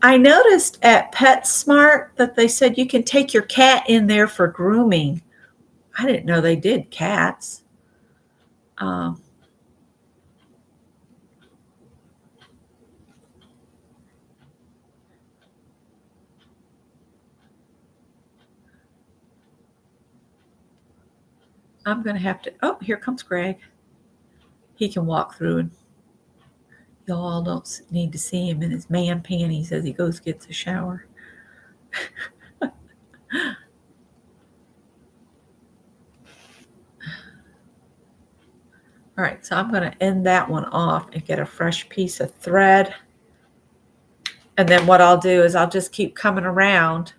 I noticed at PetSmart that they said you can take your cat in there for grooming. I didn't know they did cats. I'm going to have to, oh, here comes Greg. He can walk through, and y'all don't need to see him in his man panties as he goes gets a shower. All right, so I'm going to end that one off and get a fresh piece of thread. And then what I'll do is I'll just keep coming around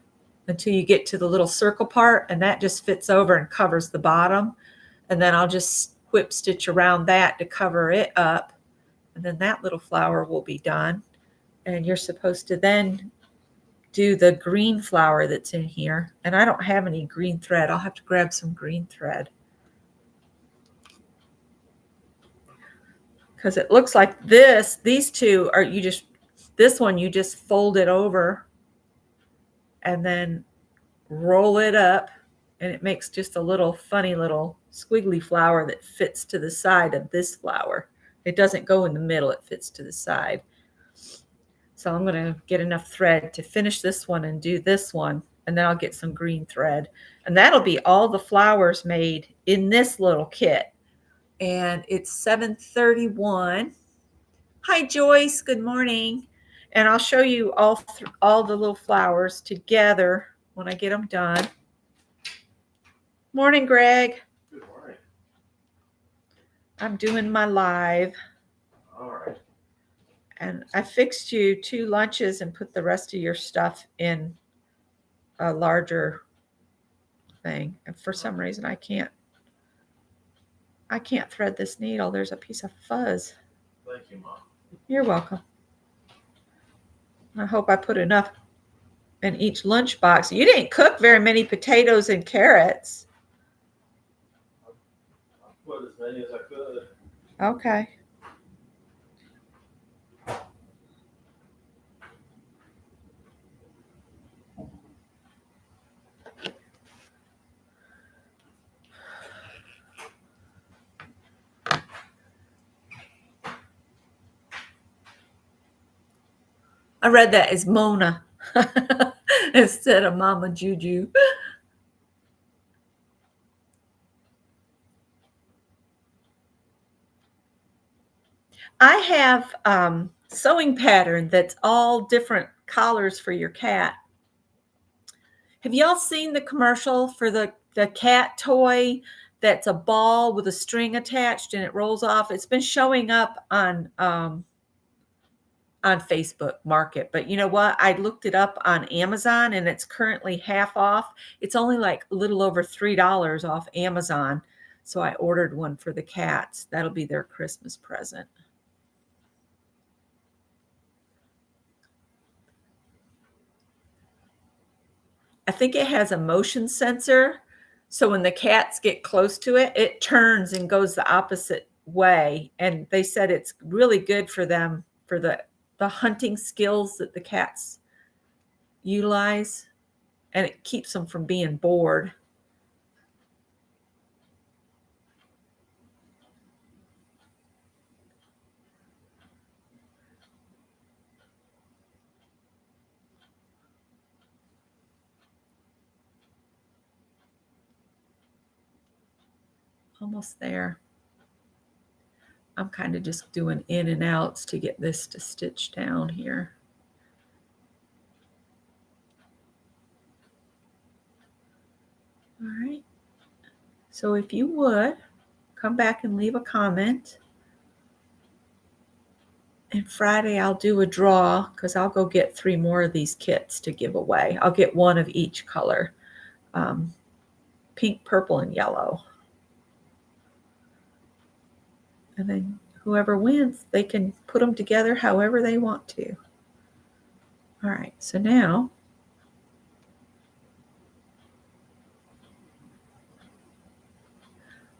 until you get to the little circle part, and that just fits over and covers the bottom. And then I'll just whip stitch around that to cover it up. And then that little flower will be done. And you're supposed to then do the green flower that's in here. And I don't have any green thread. I'll have to grab some green thread, because it looks like these two are, this one you just fold it over and then roll it up, and it makes just a little funny little squiggly flower that fits to the side of this flower. It doesn't go in the middle, it fits to the side. So I'm going to get enough thread to finish this one and do this one, and then I'll get some green thread. And that'll be all the flowers made in this little kit. And it's 7:31. Hi, Joyce. Good morning. And I'll show you all the little flowers together when I get them done. Morning, Greg. Good morning. I'm doing my live. All right. And I fixed you 2 lunches and put the rest of your stuff in a larger thing. And for some reason, I can't thread this needle. There's a piece of fuzz. Thank you, Mom. You're welcome. I hope I put enough in each lunch box. You didn't cook very many potatoes and carrots. I put as many as I could. Okay. I read that as Mona instead of Mama Juju. I have sewing pattern that's all different collars for your cat. Have y'all seen the commercial for the cat toy that's a ball with a string attached and it rolls off? It's been showing up on Facebook Market, but you know what? I looked it up on Amazon and it's currently half off. It's only like a little over $3 off Amazon. So I ordered one for the cats. That'll be their Christmas present. I think it has a motion sensor. So when the cats get close to it, it turns and goes the opposite way. And they said it's really good for them for the hunting skills that the cats utilize. And it keeps them from being bored. Almost there. I'm kind of just doing in and outs to get this to stitch down here. All right. So if you would, come back and leave a comment. And Friday I'll do a draw because I'll go get 3 more of these kits to give away. I'll get one of each color. Pink, purple, and yellow. And then whoever wins, they can put them together however they want to. All right, so now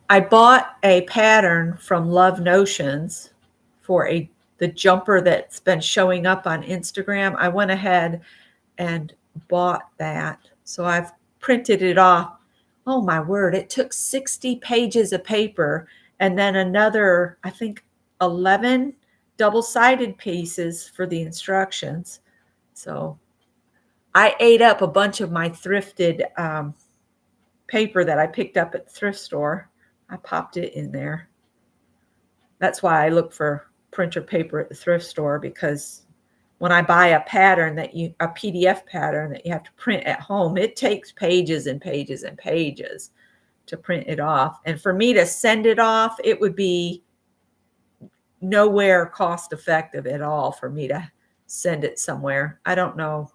I bought a pattern from Love Notions for the jumper that's been showing up on Instagram. I went ahead and bought that. So I've printed it off. Oh my word, it took 60 pages of paper and then another, I think 11 double-sided pieces for the instructions. So I ate up a bunch of my thrifted paper that I picked up at the thrift store. I popped it in there. That's why I look for printer paper at the thrift store, because when I buy a pattern a PDF pattern that you have to print at home, it takes pages and pages and pages to print it off. And for me to send it off, it would be nowhere cost effective at all for me to send it somewhere. I don't know.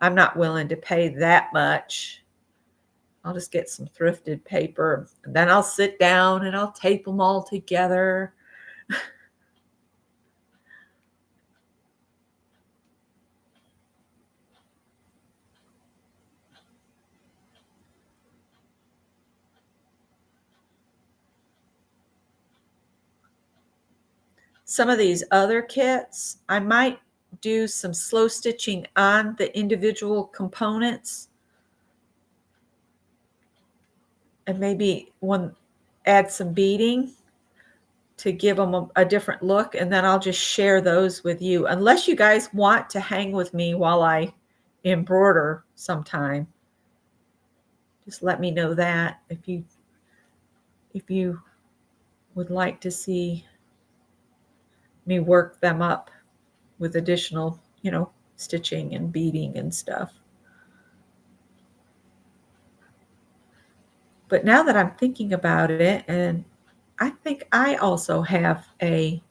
I'm not willing to pay that much. I'll just get some thrifted paper, and then I'll sit down and I'll tape them all together. Some of these other kits, I might do some slow stitching on the individual components and maybe add some beading to give them a different look, and then I'll just share those with you. Unless you guys want to hang with me while I embroider sometime, just let me know that if you would like to see me work them up with additional, stitching and beading and stuff. But now that I'm thinking about it, and I think I also have a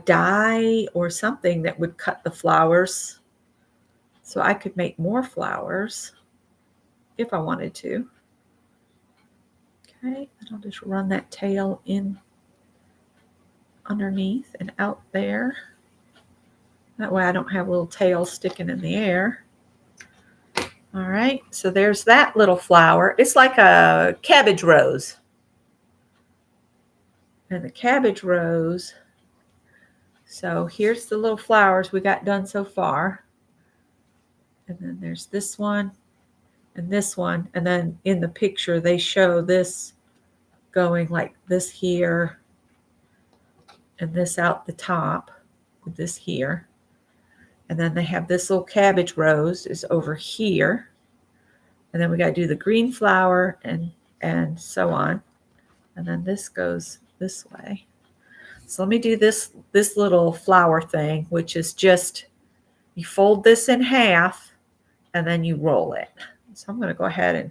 die or something that would cut the flowers, so I could make more flowers if I wanted to. Okay, and I'll just run that tail in underneath and out there. That way I don't have a little tail sticking in the air. All right, so there's that little flower. It's like a cabbage rose. And the cabbage rose, so here's the little flowers we got done so far. And then there's this one and this one. And then in the picture, they show this going like this here and this out the top with this here. And then they have this little cabbage rose is over here. And then we got to do the green flower and so on. And then this goes this way. So let me do this little flower thing, which is just you fold this in half and then you roll it. So I'm going to go ahead and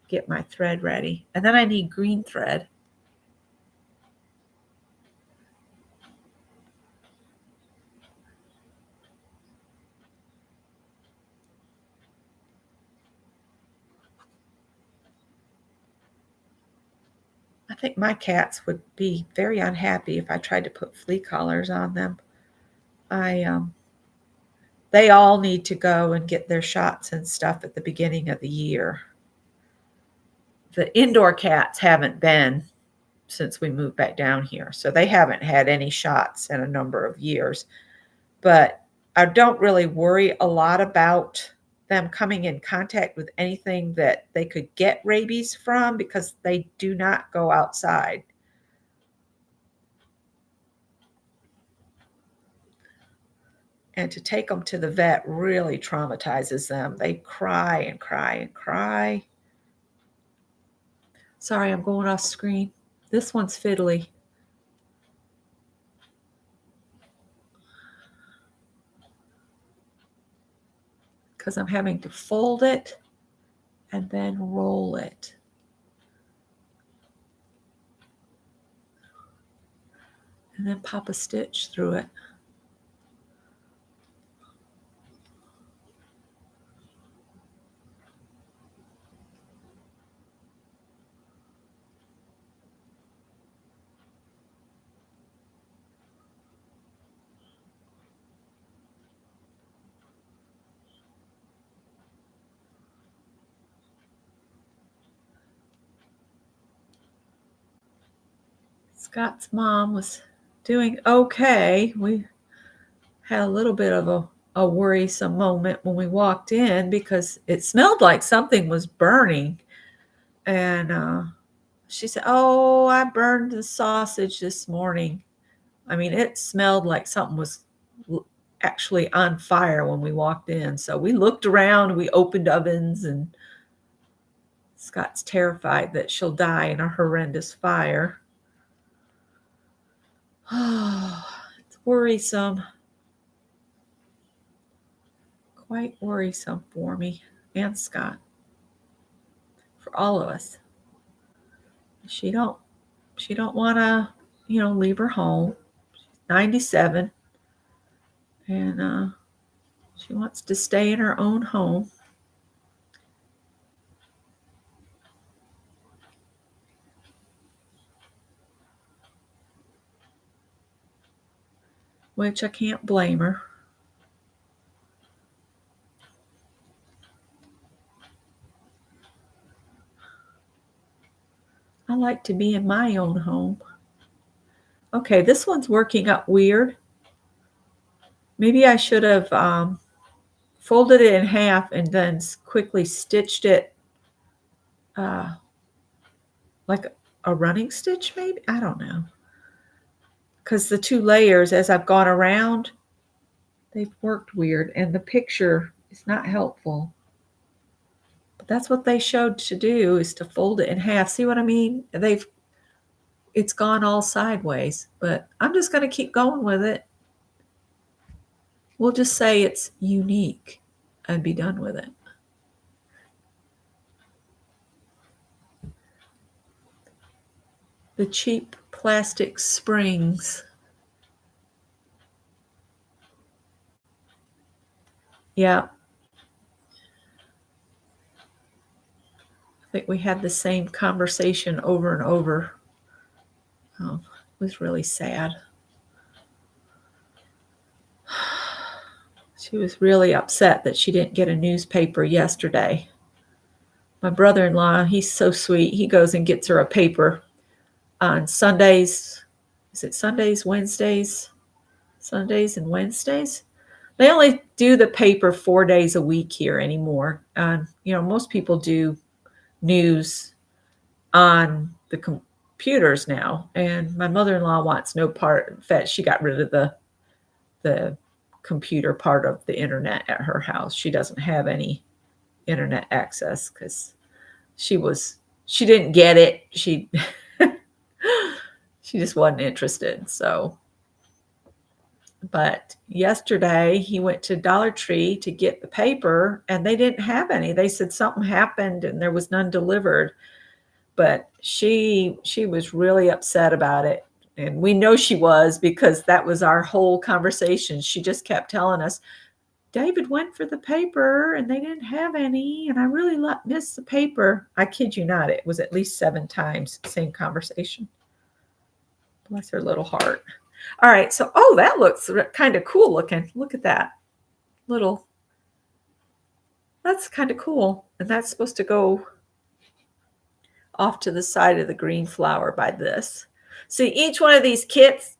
get my thread ready. And then I need green thread. I think my cats would be very unhappy if I tried to put flea collars on them. They all need to go and get their shots and stuff at the beginning of the year. The indoor cats haven't been since we moved back down here, so they haven't had any shots in a number of years. But I don't really worry a lot about them coming in contact with anything that they could get rabies from because they do not go outside. And to take them to the vet really traumatizes them. They cry and cry and cry. Sorry, I'm going off screen. This one's fiddly. Because I'm having to fold it and then roll it. And then pop a stitch through it. Scott's mom was doing okay. We had a little bit of a worrisome moment when we walked in because it smelled like something was burning. And she said, "Oh, I burned the sausage this morning." I mean, it smelled like something was actually on fire when we walked in. So we looked around, we opened ovens, and Scott's terrified that she'll die in a horrendous fire. Oh, it's worrisome. Quite worrisome for me and Scott. For all of us. She don't want to, leave her home. She's 97 and she wants to stay in her own home. Which I can't blame her. I like to be in my own home. Okay, this one's working up weird. Maybe I should have folded it in half and then quickly stitched it like a running stitch, maybe? I don't know. Because the two layers, as I've gone around, they've worked weird, and the picture is not helpful. But that's what they showed to do, is to fold it in half. See what I mean? It's gone all sideways, but I'm just going to keep going with it. We'll just say it's unique and be done with it. The cheap plastic springs. Yeah. I think we had the same conversation over and over. Oh, it was really sad. She was really upset that she didn't get a newspaper yesterday. My brother-in-law, he's so sweet. He goes and gets her a paper on Sundays. Is it Sundays, Wednesdays? Sundays and Wednesdays? They only do the paper 4 days a week here anymore. Most people do news on the computers now. And my mother-in-law wants no part. In fact, she got rid of the computer part of the internet at her house. She doesn't have any internet access because she didn't get it. She just wasn't interested. So, but yesterday he went to Dollar Tree to get the paper and they didn't have any. They said something happened and there was none delivered. But she was really upset about it. And we know she was because that was our whole conversation. She just kept telling us, David went for the paper and they didn't have any. And I really missed the paper. I kid you not. It was at least 7 times, same conversation. Bless her little heart. All right. So, that looks kind of cool looking. Look at that little. That's kind of cool. And that's supposed to go off to the side of the green flower by this. See, each one of these kits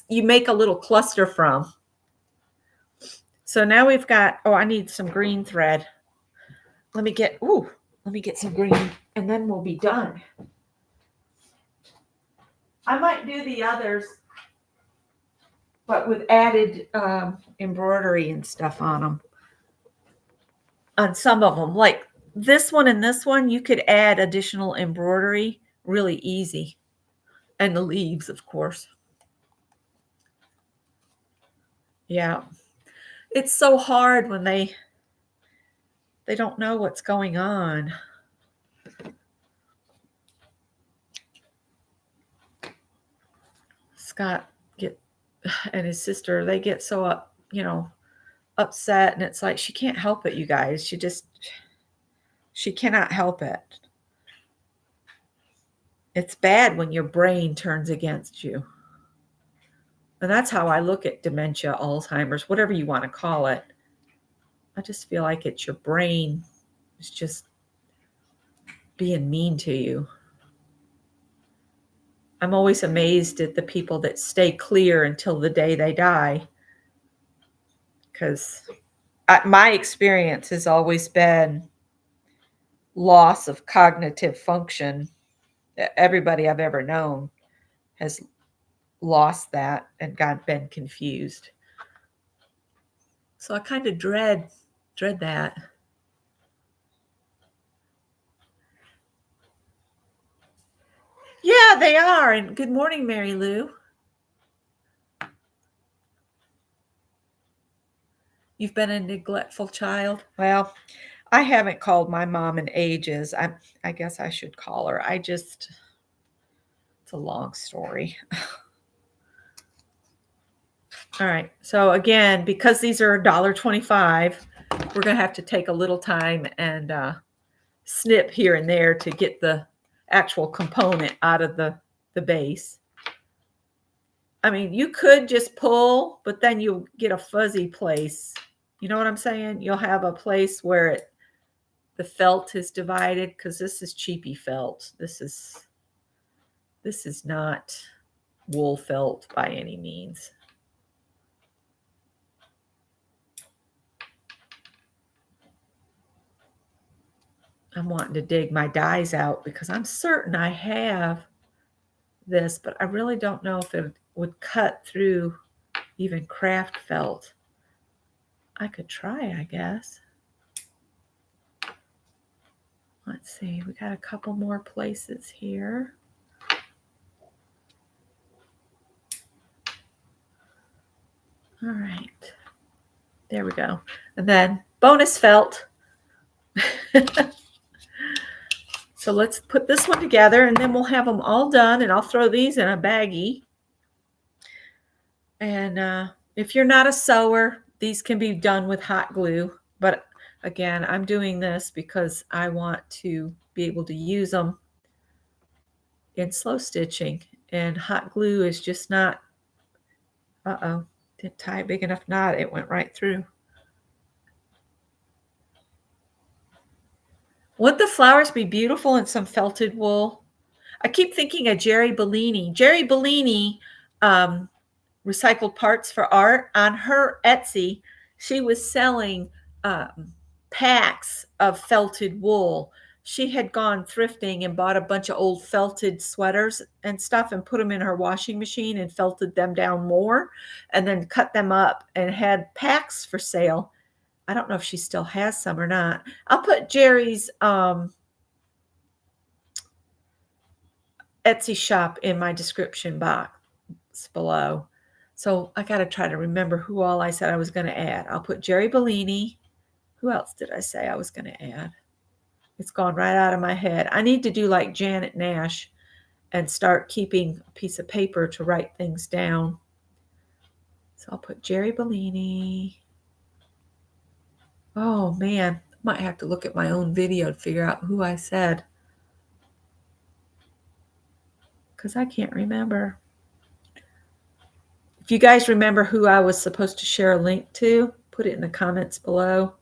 you make a little cluster from. So now we've got, I need some green thread. Let me get some green and then we'll be done. I might do the others, but with added embroidery and stuff on them. On some of them, like this one and this one, you could add additional embroidery really easy. And the leaves, of course. Yeah. It's so hard when they don't know what's going on. Scott and his sister, they get so upset, and it's like she can't help it, you guys. She cannot help it. It's bad when your brain turns against you. And that's how I look at dementia, Alzheimer's, whatever you want to call it. I just feel like it's your brain is just being mean to you. I'm always amazed at the people that stay clear until the day they die. Because my experience has always been loss of cognitive function. Everybody I've ever known has lost that and been confused. So I kind of dread that. Yeah, they are. And good morning, Mary Lou. You've been a neglectful child? Well, I haven't called my mom in ages. I guess I should call her. It's a long story. All right. So again, because these are $1.25, we're going to have to take a little time and snip here and there to get the actual component out of the base. I mean, you could just pull, but then you'll get a fuzzy place. You know what I'm saying? You'll have a place where the felt is divided, because this is cheapy felt. This is not wool felt by any means. I'm wanting to dig my dies out because I'm certain I have this, but I really don't know if it would cut through even craft felt. I could try, I guess. Let's see, we got a couple more places here. All right, there we go. And then bonus felt. So let's put this one together and then we'll have them all done, and I'll throw these in a baggie. And if you're not a sewer, these can be done with hot glue. But again, I'm doing this because I want to be able to use them in slow stitching. And hot glue is just not, didn't tie a big enough knot. It went right through. Would the flowers be beautiful in some felted wool? I keep thinking of Jerry Bellini. Jerry Bellini recycled parts for art. On her Etsy, she was selling packs of felted wool. she had gone thrifting and bought a bunch of old felted sweaters and stuff and put them in her washing machine and felted them down more and then cut them up and had packs for sale. I don't know if she still has some or not. I'll put Jerry's Etsy shop in my description box below. So I got to try to remember who all I said I was going to add. I'll put Jerry Bellini. Who else did I say I was going to add? It's gone right out of my head. I need to do like Janet Nash and start keeping a piece of paper to write things down. So I'll put Jerry Bellini. Oh man, I might have to look at my own video to figure out who I said, because I can't remember. If you guys remember who I was supposed to share a link to, put it in the comments below.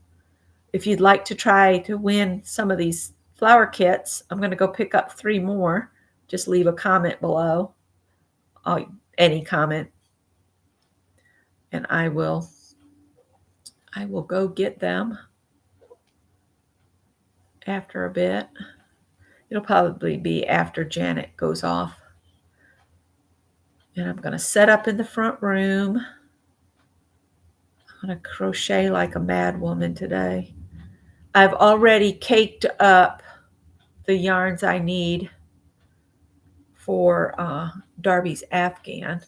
If you'd like to try to win some of these flower kits, I'm going to go pick up 3 more. Just leave a comment below. Any comment. And I will go get them after a bit. It'll probably be after Janet goes off. And I'm going to set up in the front room. I'm going to crochet like a mad woman today. I've already caked up the yarns I need for Darby's Afghan.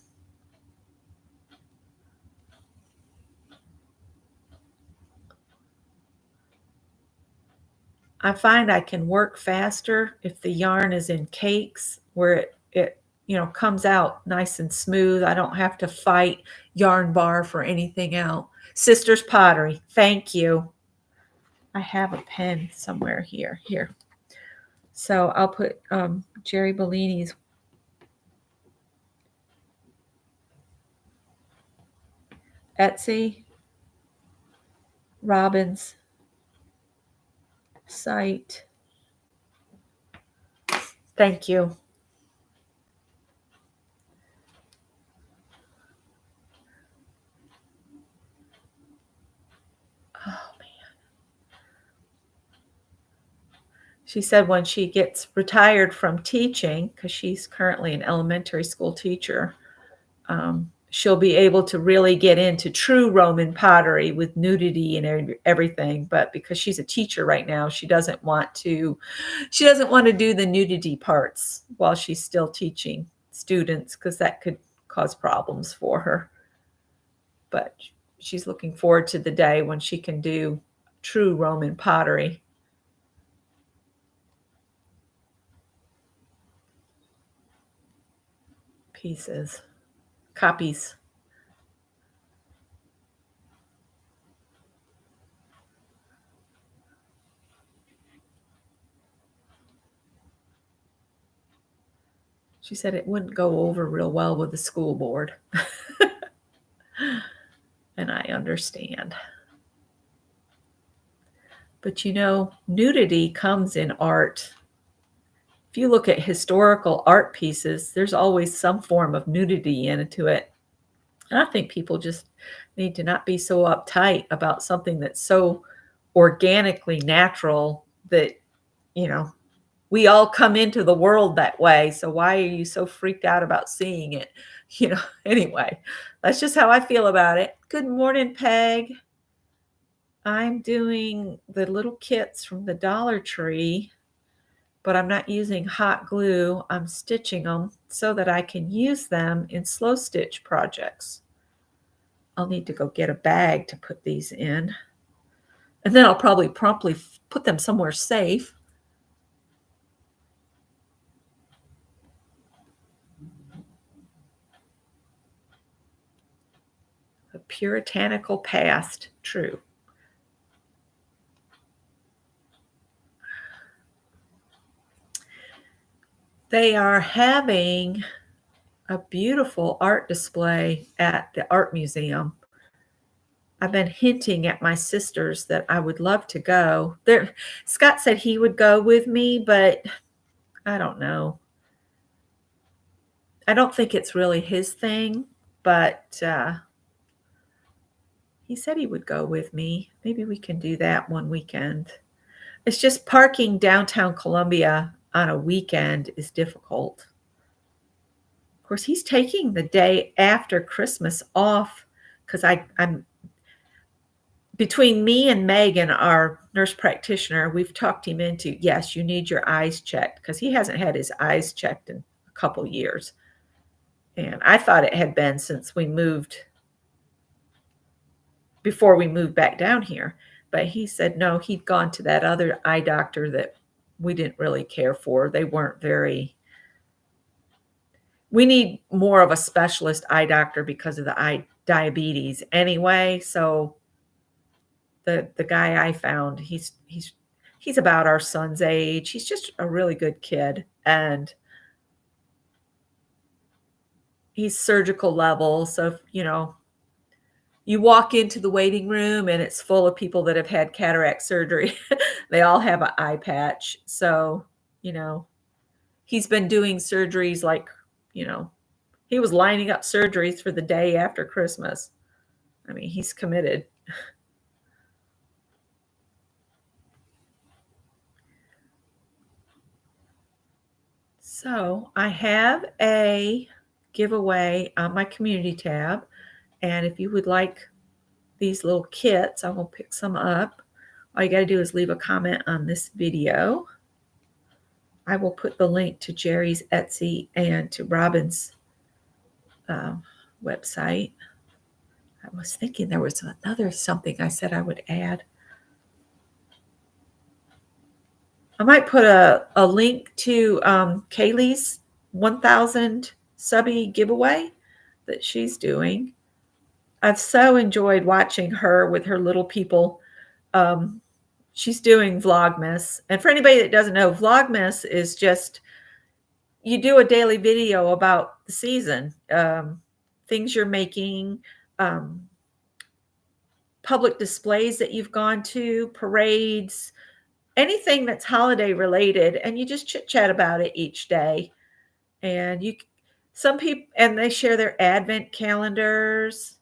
I find I can work faster if the yarn is in cakes where it comes out nice and smooth. I don't have to fight yarn bar for anything else. Sister's Pottery, thank you. I have a pen somewhere here. So I'll put Jerry Bellini's Etsy, Robin's site. Thank you. Oh man. She said when she gets retired from teaching, because she's currently an elementary school teacher, she'll be able to really get into true Roman pottery with nudity and everything. But because she's a teacher right now, she doesn't want to do the nudity parts while she's still teaching students, because that could cause problems for her. But she's looking forward to the day when she can do true Roman pottery. Copies. She said it wouldn't go over real well with the school board. And I understand. But nudity comes in art. If you look at historical art pieces, there's always some form of nudity into it. And I think people just need to not be so uptight about something that's so organically natural that, we all come into the world that way. So why are you so freaked out about seeing it? Anyway, that's just how I feel about it. Good morning, Peg. I'm doing the little kits from the Dollar Tree, but I'm not using hot glue. I'm stitching them so that I can use them in slow stitch projects. I'll need to go get a bag to put these in. And then I'll probably promptly put them somewhere safe. A puritanical past, true. They are having a beautiful art display at the art museum. I've been hinting at my sisters that I would love to go. Scott said he would go with me, but I don't know. I don't think it's really his thing, but he said he would go with me. Maybe we can do that one weekend. It's just parking downtown Columbia on a weekend is difficult. Of course, he's taking the day after Christmas off because I'm between me and Megan, our nurse practitioner, we've talked him into, yes, you need your eyes checked because he hasn't had his eyes checked in a couple years. And I thought it had been since we moved, before we moved back down here. But he said no, he'd gone to that other eye doctor that we didn't really care for. They weren't very, we need more of a specialist eye doctor because of the eye diabetes anyway. So the guy I found, he's about our son's age. He's just a really good kid, and he's surgical level. So if, you walk into the waiting room and it's full of people that have had cataract surgery. They all have an eye patch. So, he's been doing surgeries like, he was lining up surgeries for the day after Christmas. I mean, he's committed. So I have a giveaway on my community tab. And if you would like these little kits, I will pick some up. All you got to do is leave a comment on this video. I will put the link to Jerry's Etsy and to Robin's website. I was thinking there was another something I said I would add. I might put a link to Kaylee's 1,000 subby giveaway that she's doing. I've so enjoyed watching her with her little people. She's doing Vlogmas. And for anybody that doesn't know, Vlogmas is just, you do a daily video about the season, things you're making, public displays that you've gone to, parades, anything that's holiday related, and you just chit chat about it each day. And some people, and they share their Advent calendars.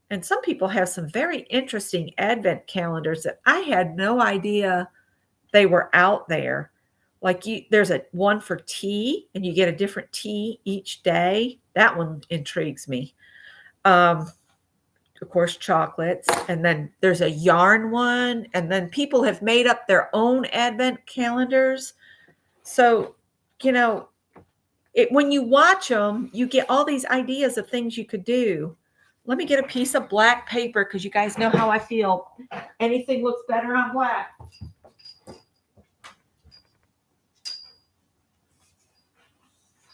And some people have some very interesting Advent calendars that I had no idea they were out there. Like there's one for tea, and you get a different tea each day. That one intrigues me. Of course, chocolates. And then there's a yarn one. And then people have made up their own Advent calendars. So, when you watch them, you get all these ideas of things you could do. Let me get a piece of black paper because you guys know how I feel. Anything looks better on black.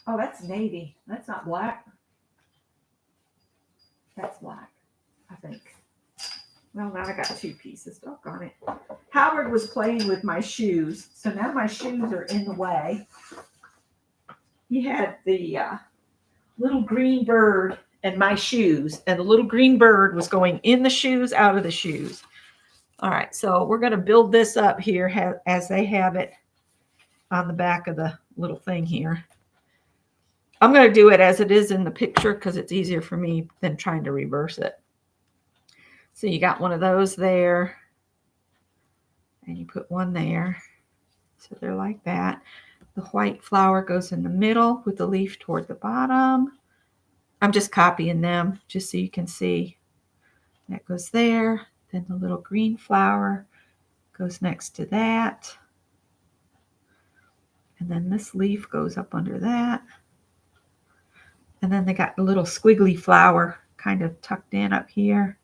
Oh, that's navy. That's not black. That's black, I think. Well, now I got two pieces. Doggone it. Howard was playing with my shoes, so now my shoes are in the way. He had the little green bird and my shoes, and the little green bird was going in the shoes, out of the shoes. All right, so we're going to build this up here as they have it on the back of the little thing here. I'm going to do it as it is in the picture because it's easier for me than trying to reverse it. So you got one of those there, and you put one there. So they're like that. The white flower goes in the middle with the leaf toward the bottom. I'm just copying them just so you can see. That goes there. Then the little green flower goes next to that. And then this leaf goes up under that. And then they got the little squiggly flower kind of tucked in up here.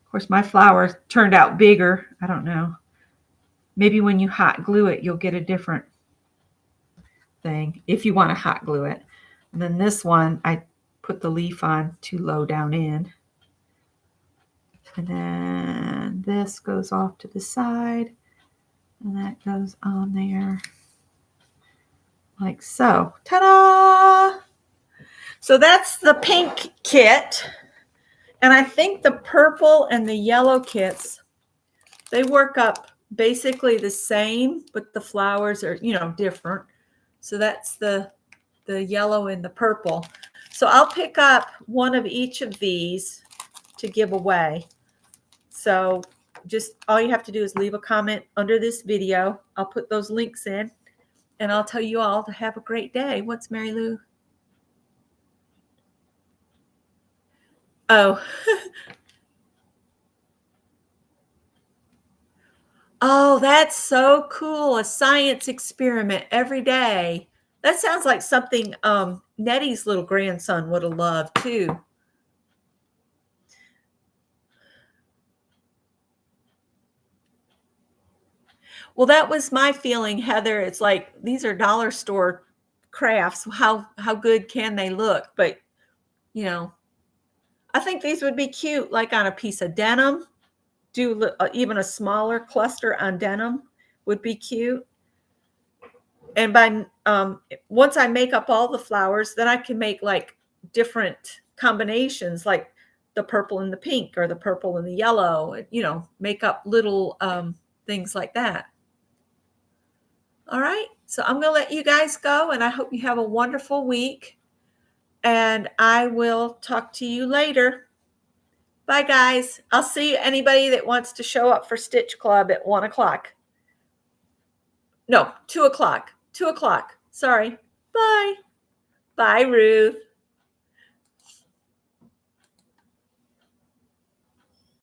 Of course, my flower turned out bigger. I don't know. Maybe when you hot glue it, you'll get a different thing if you want to hot glue it. And then this one, I put the leaf on too low down in. And then this goes off to the side. And that goes on there like so. Ta-da! So that's the pink kit. And I think the purple and the yellow kits, they work up basically the same, but the flowers are, different. So that's the yellow and the purple. So I'll pick up one of each of these to give away. So just all you have to do is leave a comment under this video. I'll put those links in, and I'll tell you all to have a great day. What's Mary Lou? Oh. Oh, that's so cool. A science experiment every day. That sounds like something Nettie's little grandson would have loved too. Well, that was my feeling, Heather. It's like these are dollar store crafts. How good can they look? But you know, I think these would be cute, like on a piece of denim. Do even a smaller cluster on denim would be cute. And by once I make up all the flowers, then I can make like different combinations, like the purple and the pink or the purple and the yellow. You know, make up little things like that. All right. So I'm going to let you guys go, and I hope you have a wonderful week. And I will talk to you later. Bye, guys. I'll see anybody that wants to show up for Stitch Club at 1 o'clock. No, 2 o'clock. 2 o'clock. Sorry. Bye. Bye, Ruth.